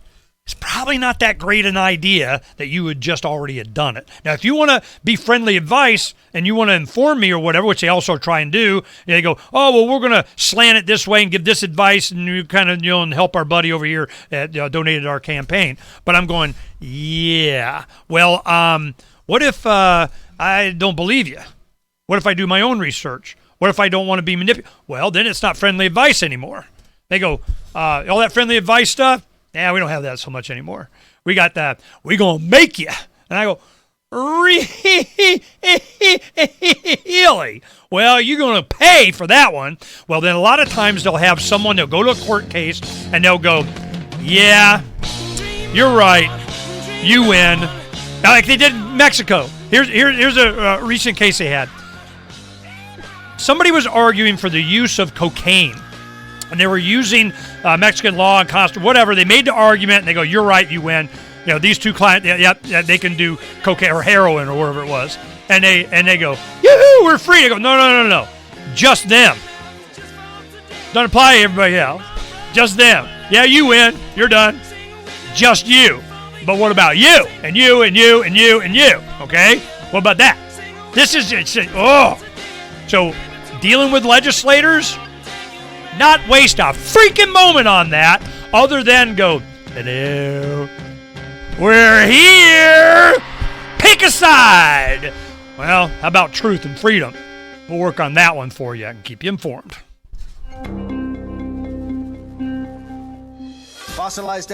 it's probably not that great an idea that you would just already have done it. Now, if you want to be friendly advice and you want to inform me or whatever, which they also try and do, they go, oh, well, we're going to slant it this way and give this advice and you kind of, and help our buddy over here that donated our campaign. But I'm going, yeah, well, what if I don't believe you? What if I do my own research? What if I don't want to be manipulated? Well, then it's not friendly advice anymore. They go, all that friendly advice stuff, yeah, we don't have that so much anymore. We got that, we going to make you. And I go, really? Well, you're going to pay for that one. Well, then a lot of times they'll have someone, they'll go to a court case, and they'll go, yeah, you're right, you win. Now, like they did in Mexico. Here's a recent case they had. Somebody was arguing for the use of cocaine. And they were using Mexican law and costume, whatever. They made the argument, and they go, you're right, you win. These two clients, they can do cocaine or heroin or whatever it was. And they go, yoo-hoo, we're free. They go, no. Just them. Doesn't apply to everybody else. Just them. Yeah, you win. You're done. Just you. But what about you? And you, and you, and you, and you. Okay? What about that? This is, So, dealing with legislators, not waste a freaking moment on that other than go, hello, we're here, pick a side. Well, how about truth and freedom? We'll work on that one for you and keep you informed. Fossilized